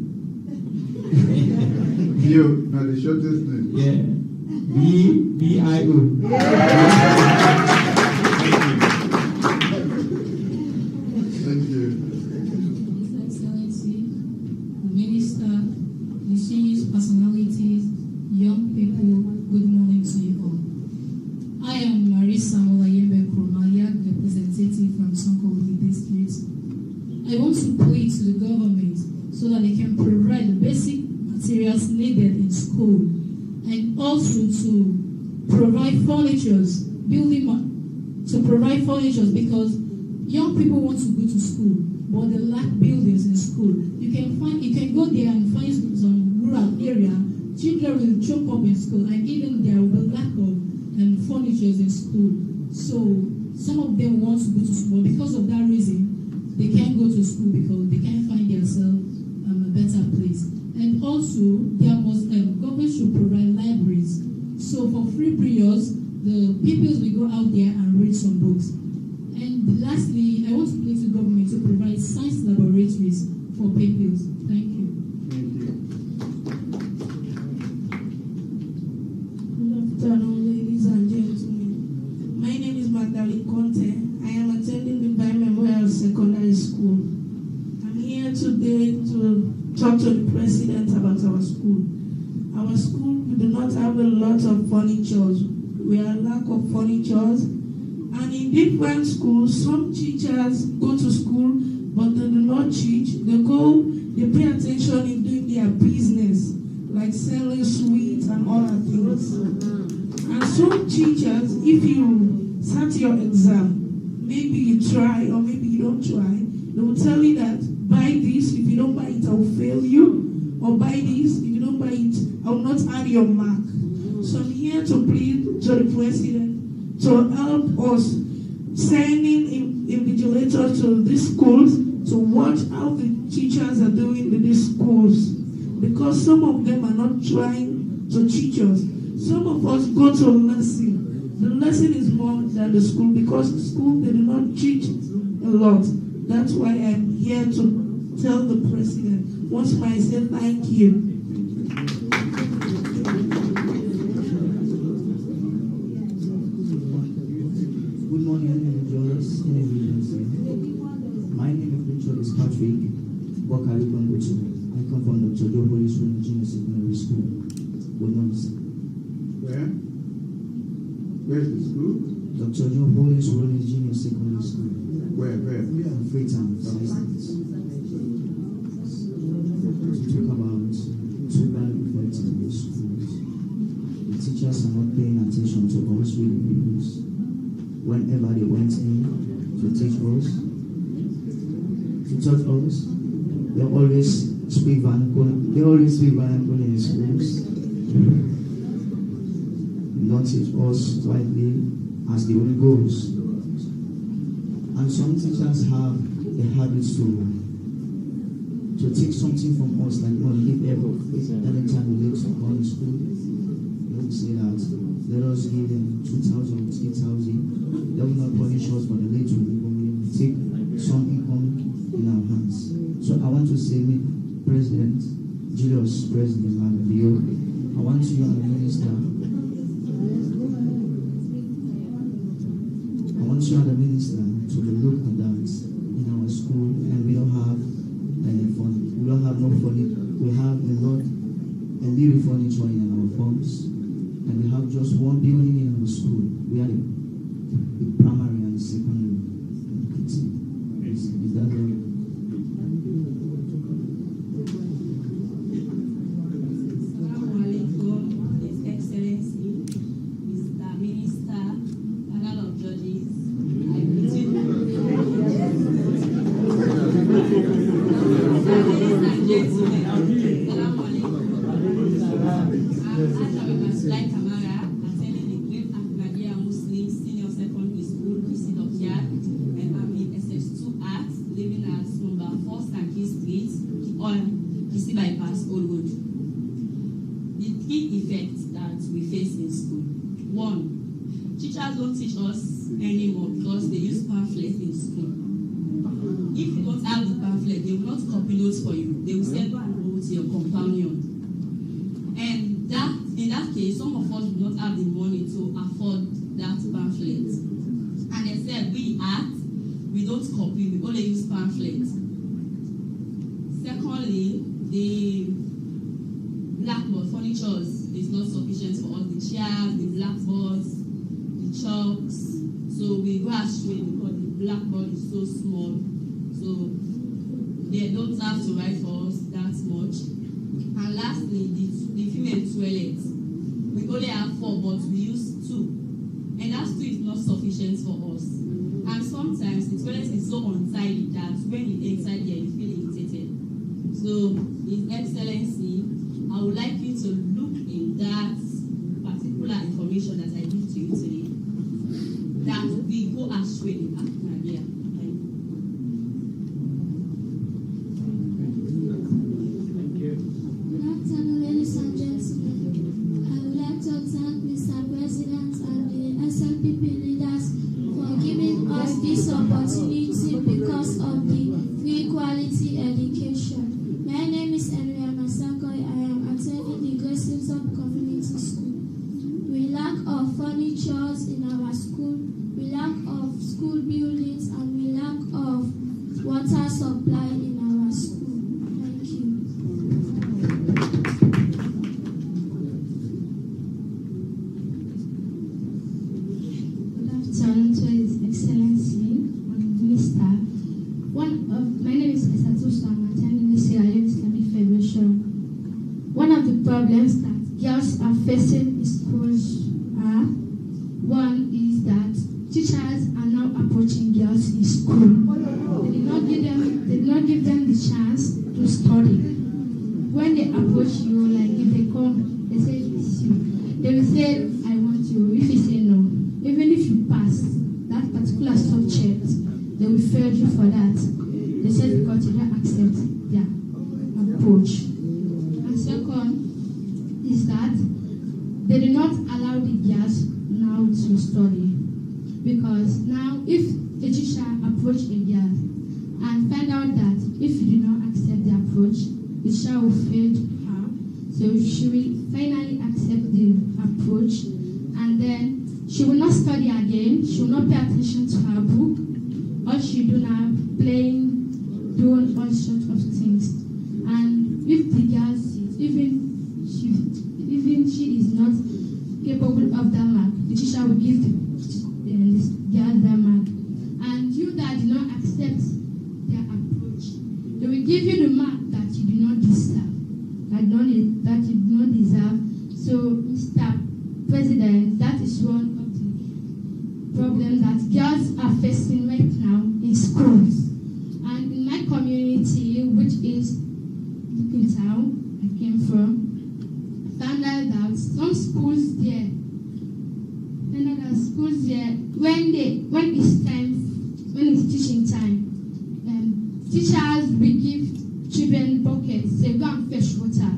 You, now the shortest name. Yeah. B-I-O. Thank you. His Excellency, Minister, distinguished personalities, young people, good morning to you all. I am Marisa Molayembe Kromaya, representative from Sonkoli District. I want to plead to the government so that they can provide the basic materials needed in school and also to provide furnitures, because young people want to go to school, but they lack buildings in school. You can go there and find some rural area. Children will choke up in school, and even there will be lack of furnitures in school. So some of them want to go to school, but because of that reason, they can't go to school because they can't find themselves a better place. And also, government should provide libraries. So for free periods, the pupils will go out there and read some books. And lastly, I want to plead to government to provide science laboratories for pupils. Thank you. Thank you. Good afternoon, ladies and gentlemen. My name is Magdalene Conte. I am attending the Bay Memorial Secondary School. I'm here today to talk to the president about our school. Our school, we do not have a lot of furnitures. We are lack of furnitures. And in different schools, some teachers go to school, but they do not teach. They pay attention in doing their business, like selling sweets and other things. And some teachers, if you start your exam, maybe you try or maybe you don't try, they will tell you that buy this, if you don't buy it, I will fail you. Or buy this, if you don't buy it, I will not add your mark. So I'm here to plead to the president to help us sending invigilators to these schools to watch how the teachers are doing in these schools. Because some of them are not trying to teach us. Some of us go to lesson. The lesson is more than the school, because the school, they do not teach a lot. That's why I'm here to tell the president. Once more, I say thank you. Good morning, individuals in emergency. My name is Patrick Bokali Kongoto. I come from Dr. Joe Holy School Junior Secondary School. Good morning, sir. Where? Where's the school? Dr. Joe Holy School Junior Secondary School. Where? Freetown, South. To talk about two bad effects in the schools. The teachers are not paying attention to us really pupils. Whenever they went in to teach us, they always speak vernacular. They always speak vernacular in schools. They don't teach us rightly as the Holy Ghost. And some teachers have the habit to take something from us, like money. If ever, anytime we leave someone in school, they will say that let us give them 2,000, 3,000. They will not punish us, but the later we take some income in our hands. So I want to say, President Julius, President Leone, I want you and the minister. I want you and the minister to look at that in our school, and we don't have fun. We don't have no furniture. We have a little furniture in our homes, and we have just one building in our school. We are the primary and the secondary. Is that all? His Excellency, Mr. Minister, Panel of Judges, I greet you. Ladies and gentlemen, Assalamu alaikum. I'm Ajawi Kamara, attending the Great Ahmadiyya Muslim Senior Secondary School, District of Yard, and I'm in SS2 Arts, living at number 4 Stanky Street, on Kisi Bypass. as always. The key effects that we face in school. One, teachers don't teach us anymore because they use pamphlets in school. If you don't have the pamphlet, they will not copy notes for you. They will send go and go to your companion. And in that case, some of us do not have the money to afford that pamphlet. And they said, we act, we don't copy, we only use pamphlets. Secondly, the blackboard furniture is not sufficient for us. The chairs, the blackboards, the chalks. So we go astray because the blackboard is so small. So they don't have to write for us that much. And lastly, the female toilet. We only have 4, but we use 2. And that 2 is not sufficient for us. And sometimes the toilet is so untidy that when you enter there, you feel irritated. So, His Excellency, I would like you to look in that particular information that I give to you today. That we go astray in African Nigeria. This opportunity because of the free quality education. My name is Enria Masakoi. I am attending the Grace Top Community School. We lack of furnitures in our school, we lack of school buildings, and we lack of water supply in our school. Thank you. Good afternoon to His Excellency, Minister. My name is Esatu. I'm attending the Sierra Leone Islamic Federation. One of the problems that girls are facing in schools are, one is that teachers are now approaching girls in school. They did not give them the chance to study. When they approach you, like if they come, they say it's you. They will say, I want you. If you say no, even if you pass that particular subject, they will fail you for that. They said because you don't accept their approach. And second is that they do not allow the girls now to study. Because now if a teacher approach a girl and find out that if you do not accept the approach, the teacher will fail her. So she will finally accept the approach, and then she will not study again, she will not pay attention to her book. All she do now, playing, doing all sorts of things. And if the girl sees, even she is not capable of that mark, the teacher will give this girl that mark. And you that do not accept their approach, they will give you the mark that you do not deserve, that you do not deserve. So, Mr. President, that is one of the problems that girls are facing right now in schools. And in my community, which is Bukun Town, I came from, found out that some schools there, when it's teaching time, teachers will give children buckets, say go and fetch water.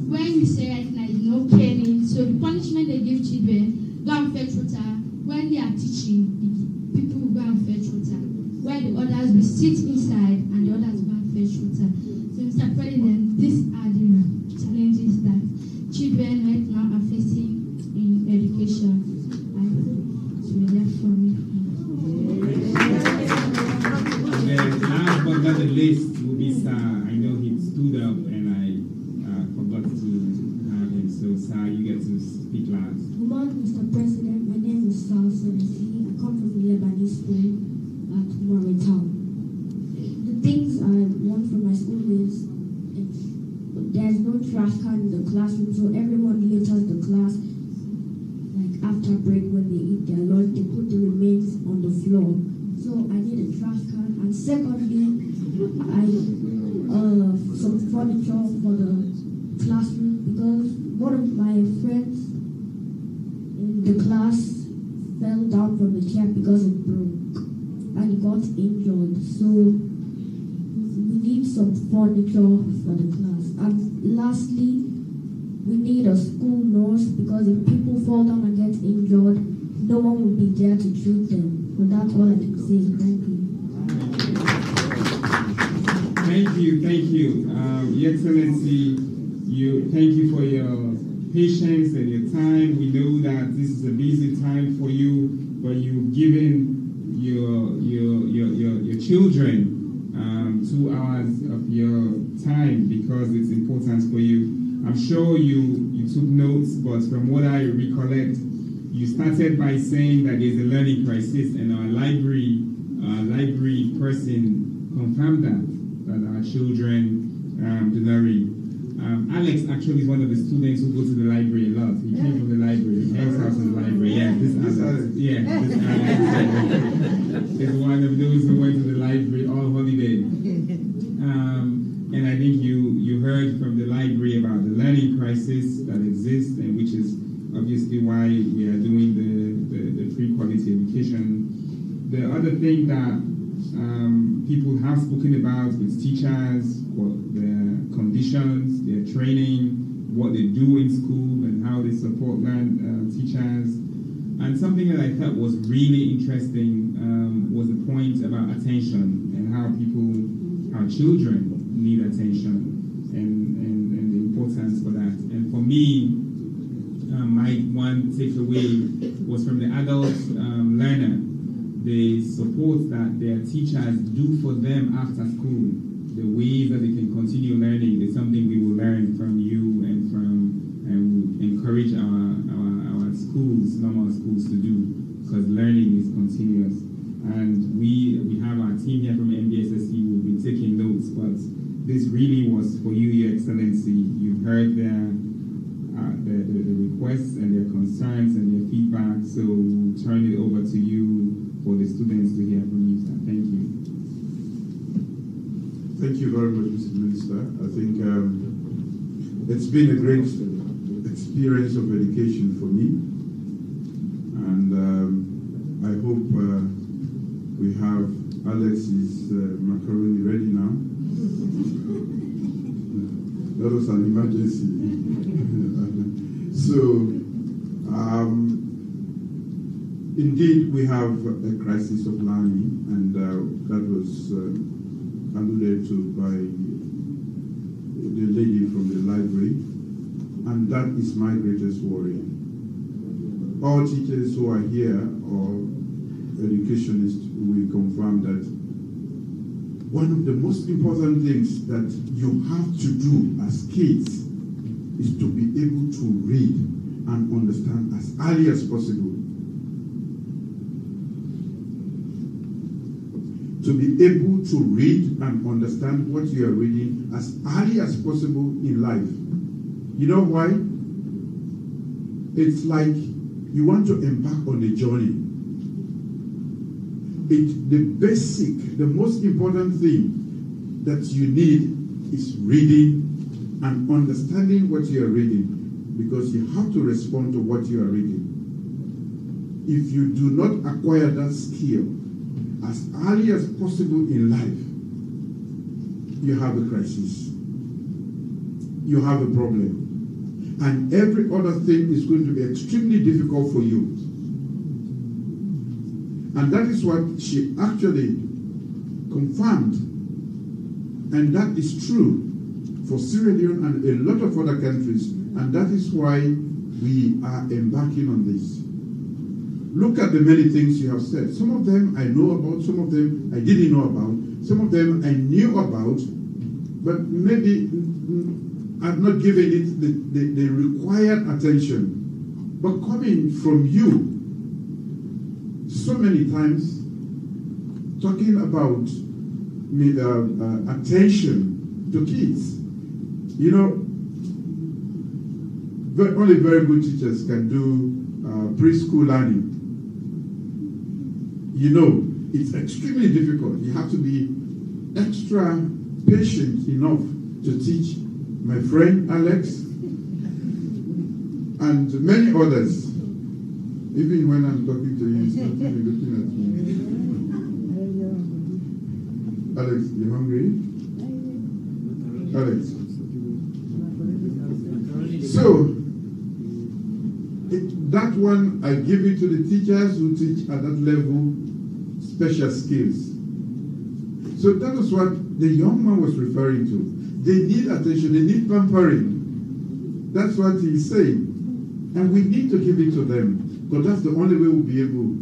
When we say right now is no caning, so the punishment they give children, go and fetch water. When they are teaching, people will go and fetch water. While the others will sit inside and the others go and fetch water. So Mr. President, these are the challenges that children right now are facing in education. Last but not the least will be Sir. I know he stood up and I forgot to have him. So Sir, you get to speak last. Good morning, Mr. President. My name is Sal Solisi. I come from the Lebanese school at Town. The things I want from my school is there's no trash can in the classroom, so everyone litters the class. Like after break when they eat their lunch, they put the remains on the floor. So I need a trash can. And secondly, some furniture for the classroom, because one of my friends in the class fell down from the chair because it broke and he got injured. So we need some furniture for the class. And lastly, we need a school nurse because if people fall down and get injured, no one will be there to treat them. So that's all I can say. Thank you. Thank you. Your Excellency, thank you for your patience and your time. We know that this is a busy time for you, but you've given your children 2 hours of your time because it's important for you. I'm sure you took notes, but from what I recollect, you started by saying that there's a learning crisis, and our library person confirmed that our children do not read. Alex actually is one of the students who go to the library a lot. He came from the library. He hangs out in the library. Yeah, this Alex. Yeah, this Alex is one of those who went to the library all holiday. And I think you heard from the library about the learning crisis that exists, and which is obviously why we are doing the free quality education. The other thing that people have spoken about with teachers, what their conditions, their training, what they do in school, and how they support teachers. And something that I thought was really interesting was the point about attention and how our children need attention and the importance for that. And for me, my one takeaway was from the adult learner, the support that their teachers do for them after school, the ways that they can continue learning is something we will learn from you and encourage our schools, normal schools, to do, because learning is continuous. And we have our team here from MBSSC who will be taking notes, but this really was for you, Your Excellency. You've heard the requests and their concerns and their feedback, so we'll turn it over to you for the students to hear from you, sir. Thank you. Thank you very much, Mr. Minister. I think it's been a great experience of education for me, and I hope we have Alex's macaroni ready now. That was an emergency. So, indeed, we have a crisis of learning, and that was alluded to by the lady from the library, and that is my greatest worry. All teachers who are here, or educationists, will confirm that one of the most important things that you have to do as kids is to be able to read and understand as early as possible. To be able to read and understand what you are reading as early as possible in life. You know why? It's like you want to embark on a journey. The most important thing that you need is reading and understanding what you are reading, because you have to respond to what you are reading. If you do not acquire that skill as early as possible in life, you have a crisis. You have a problem. And every other thing is going to be extremely difficult for you. And that is what she actually confirmed. And that is true for Sierra Leone and a lot of other countries. And that is why we are embarking on this. Look at the many things you have said. Some of them I know about, some of them I didn't know about, some of them I knew about, but maybe I've not given it the required attention. But coming from you, so many times, talking about attention to kids. You know, only very good teachers can do preschool learning. You know, it's extremely difficult. You have to be extra patient enough to teach my friend Alex and many others. Even when I'm talking to you, he's not even looking at me. Alex, you hungry? Alex. So, that one, I give it to the teachers who teach at that level, special skills. So that was what the young man was referring to. They need attention, they need pampering. That's what he's saying. And we need to give it to them, because that's the only way we'll be able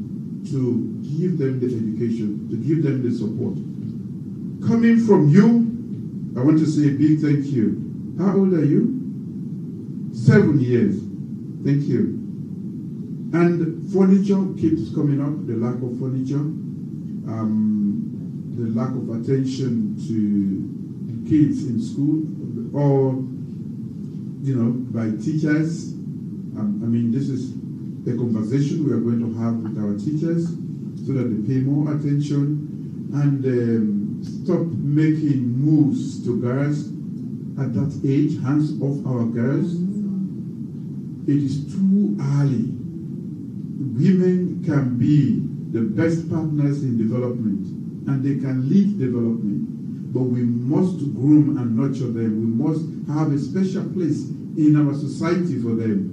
to give them the education, to give them the support. Coming from you, I want to say a big thank you. How old are you? 7 years. Thank you. And furniture keeps coming up, the lack of furniture, the lack of attention to kids in school, or, by teachers. This is a conversation we are going to have with our teachers so that they pay more attention and stop making moves to girls at that age, hands off our girls. It is too early. Women can be the best partners in development, and they can lead development, but we must groom and nurture them. We must have a special place in our society for them.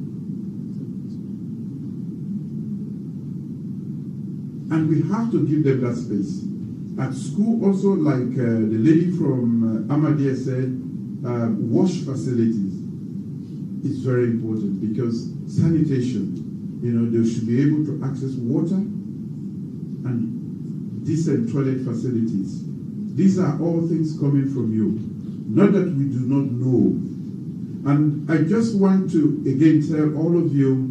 And we have to give them that space. At school also, like the lady from Ahmadiyya said, wash facilities is very important, because sanitation, they should be able to access water and decent toilet facilities. These are all things coming from you. Not that we do not know. And I just want to again tell all of you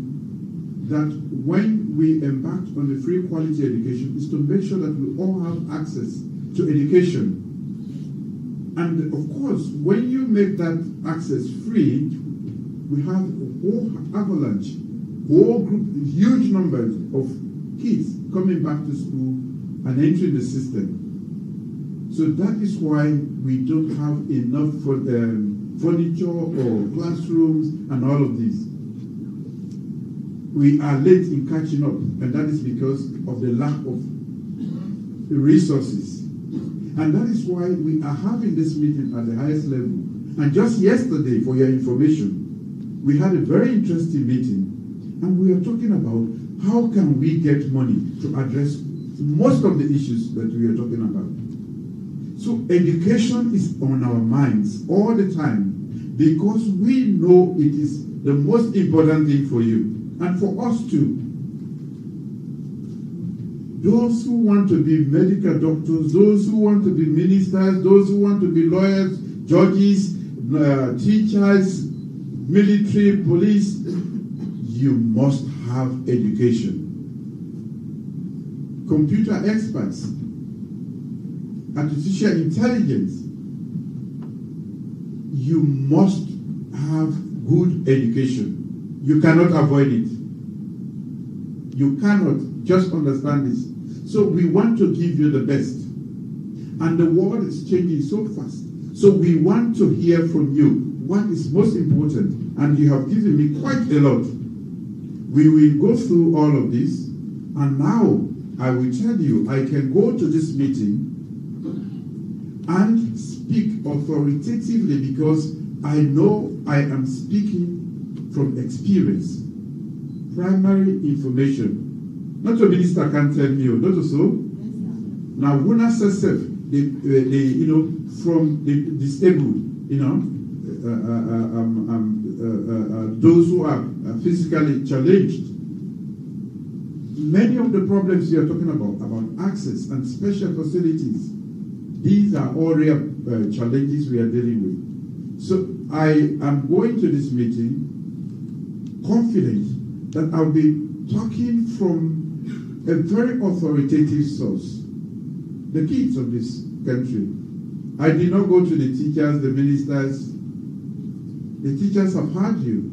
that when we embarked on the free quality education is to make sure that we all have access to education. And of course, when you make that access free, we have a whole avalanche, whole group, huge numbers of kids coming back to school and entering the system. So that is why we don't have enough for furniture or classrooms and all of this. We are late in catching up, and that is because of the lack of resources. And that is why we are having this meeting at the highest level. And just yesterday, for your information, we had a very interesting meeting, and we are talking about how can we get money to address most of the issues that we are talking about. So education is on our minds all the time, because we know it is the most important thing for you. And for us too. Those who want to be medical doctors, those who want to be ministers, those who want to be lawyers, judges, teachers, military, police, you must have education. Computer experts, artificial intelligence, you must have good education. You cannot avoid it. You cannot. Just understand this. So we want to give you the best. And the world is changing so fast. So we want to hear from you what is most important. And you have given me quite a lot. We will go through all of this. And now I will tell you, I can go to this meeting and speak authoritatively, because I know I am speaking from experience. Primary information. Not a minister can tell me, not so. Now, Wuna says, from the disabled, those who are physically challenged. Many of the problems we are talking about access and special facilities, these are all real challenges we are dealing with. So I am going to this meeting confident that I'll be talking from a very authoritative source. The kids of this country. I did not go to the teachers, the ministers. The teachers have heard you.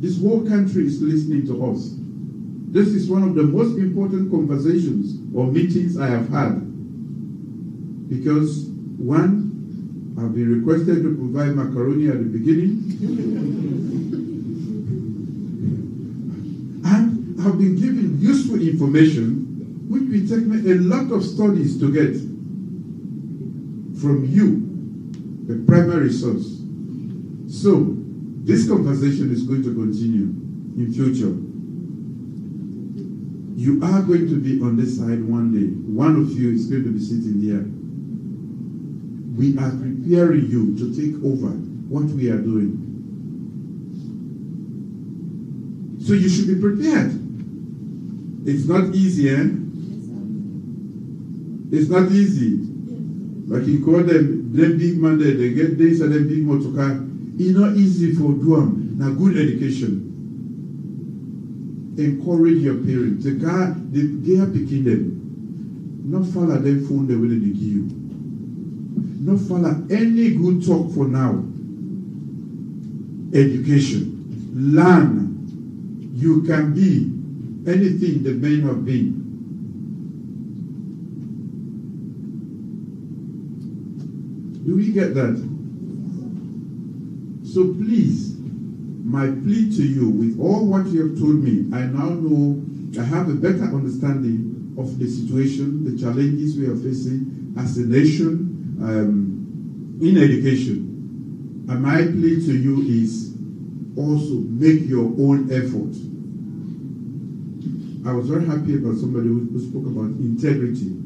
This whole country is listening to us. This is one of the most important conversations or meetings I have had. Because, one, I've been requested to provide macaroni at the beginning. And I've been given useful information, which will take me a lot of studies to get from you, the primary source. So, This conversation is going to continue in future. You are going to be on this side one day. One of you is going to be sitting here. We are preparing you to take over what we are doing. So you should be prepared. It's not easy, eh? It's not easy. Like you call them big man there, they get this and then big motorcar. It's not easy for them. Now good education. Encourage your parents. They are picking them. Not follow them phone they will give you. Not follow any good talk for now. Education. Learn. You can be anything the men have been. Do we get that? So please, my plea to you, with all what you have told me, I now know, I have a better understanding of the situation, the challenges we are facing as a nation in education. And my plea to you is also make your own effort. I was very happy about somebody who spoke about integrity.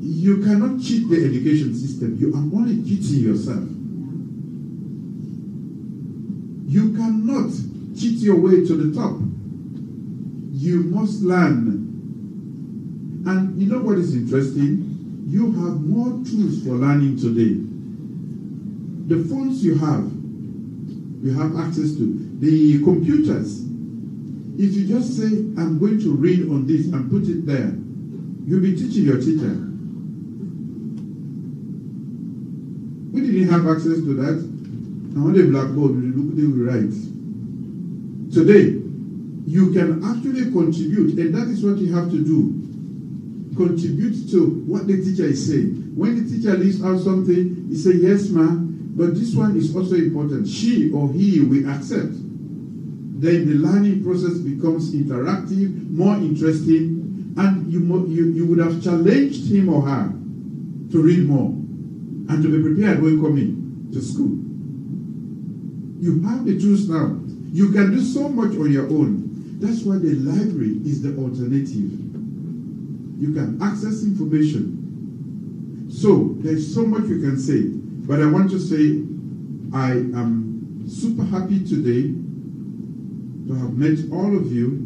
You cannot cheat the education system. You are only cheating yourself. You cannot cheat your way to the top. You must learn. And you know what is interesting? You have more tools for learning today. The phones you have access to. The computers. If you just say, I'm going to read on this and put it there, you'll be teaching your teacher. We didn't have access to that. And on the blackboard, they will write. Today, you can actually contribute, and that is what you have to do. Contribute to what the teacher is saying. When the teacher leaves out something, he say, yes, ma'am, but this one is also important. She or he will accept. Then the learning process becomes interactive, more interesting, and you would have challenged him or her to read more and to be prepared when coming to school. You have the tools now. You can do so much on your own. That's why the library is the alternative. You can access information. So there's so much you can say, but I want to say I am super happy today to have met all of you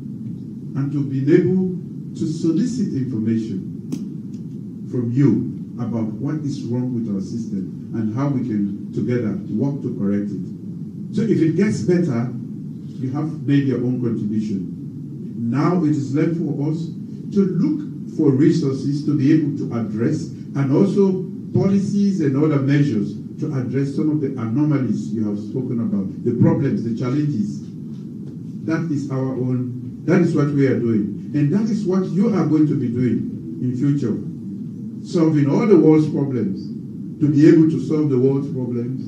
and to be able to solicit information from you about what is wrong with our system and how we can together work to correct it. So if it gets better, you have made your own contribution. Now it is left for us to look for resources to be able to address, and also policies and other measures to address some of the anomalies you have spoken about, the problems, the challenges. That is our own, that is what we are doing. And that is what you are going to be doing in future. Solving all the world's problems. To be able to solve the world's problems,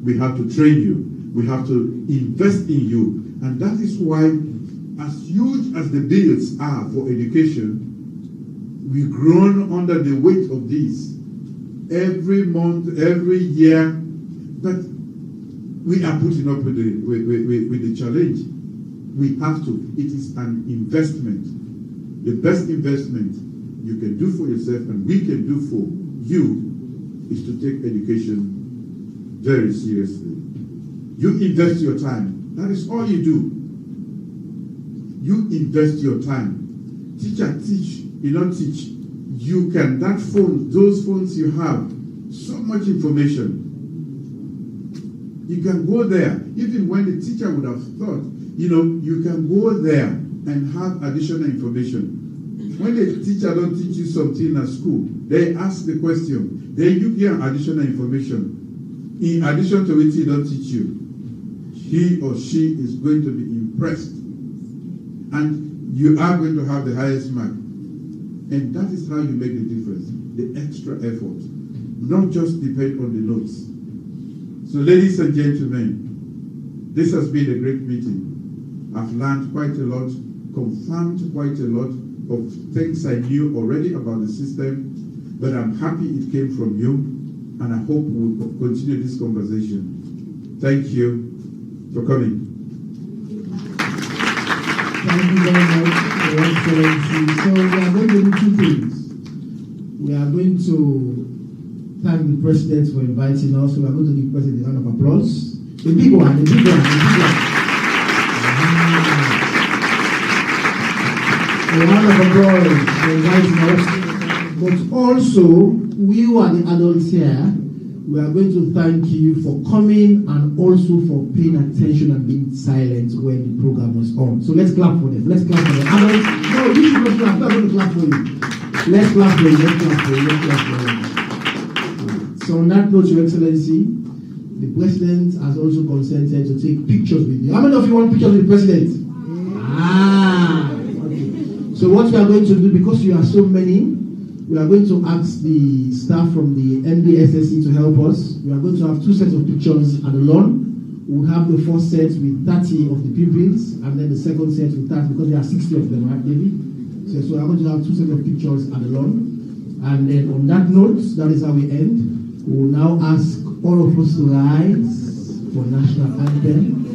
we have to train you. We have to invest in you. And that is why, as huge as the bills are for education, we groan under the weight of this every month, every year. But we are putting up with the challenge. We have to. It is an investment. The best investment you can do for yourself and we can do for you is to take education very seriously. You invest your time. That is all you do. You invest your time. Teacher, teach. You don't teach. You can, that phone, those phones you have, so much information. You can go there, even when the teacher would have thought, you can go there and have additional information. When the teacher don't teach you something at school, they ask the question, then you get additional information. In addition to which he don't teach you, he or she is going to be impressed. And you are going to have the highest mark. And that is how you make the difference, the extra effort. Not just depend on the notes. So ladies and gentlemen, this has been a great meeting. I've learned quite a lot, confirmed quite a lot of things I knew already about the system, but I'm happy it came from you, and I hope we'll continue this conversation. Thank you for coming. Thank you very much, Your Excellency. So we are going to do two things. We are going to thank the President for inviting us. We are going to give the President a round of applause. A big one, a big one, a big one. A round of applause for inviting us. But also, we who are the adults here, we are going to thank you for coming and also for paying attention and being silent when the program was on. So let's clap for them. Let's clap for them. Adults, no, you should not clap. I'm going to clap for you. Let's clap for you. Let's clap for you. Let's clap for you. So on that note, Your Excellency, the President has also consented to take pictures with you. How many of you want pictures with the President? Okay. So what we are going to do, because you are so many, we are going to ask the staff from the MDSSC to help us. We are going to have two sets of pictures at the lawn. We'll have the first set with 30 of the pupils, and then the second set with 30, because there are 60 of them, right, David? So we are going to have two sets of pictures at the lawn. And then on that note, that is how we end. We will now ask all of us to rise for national anthem.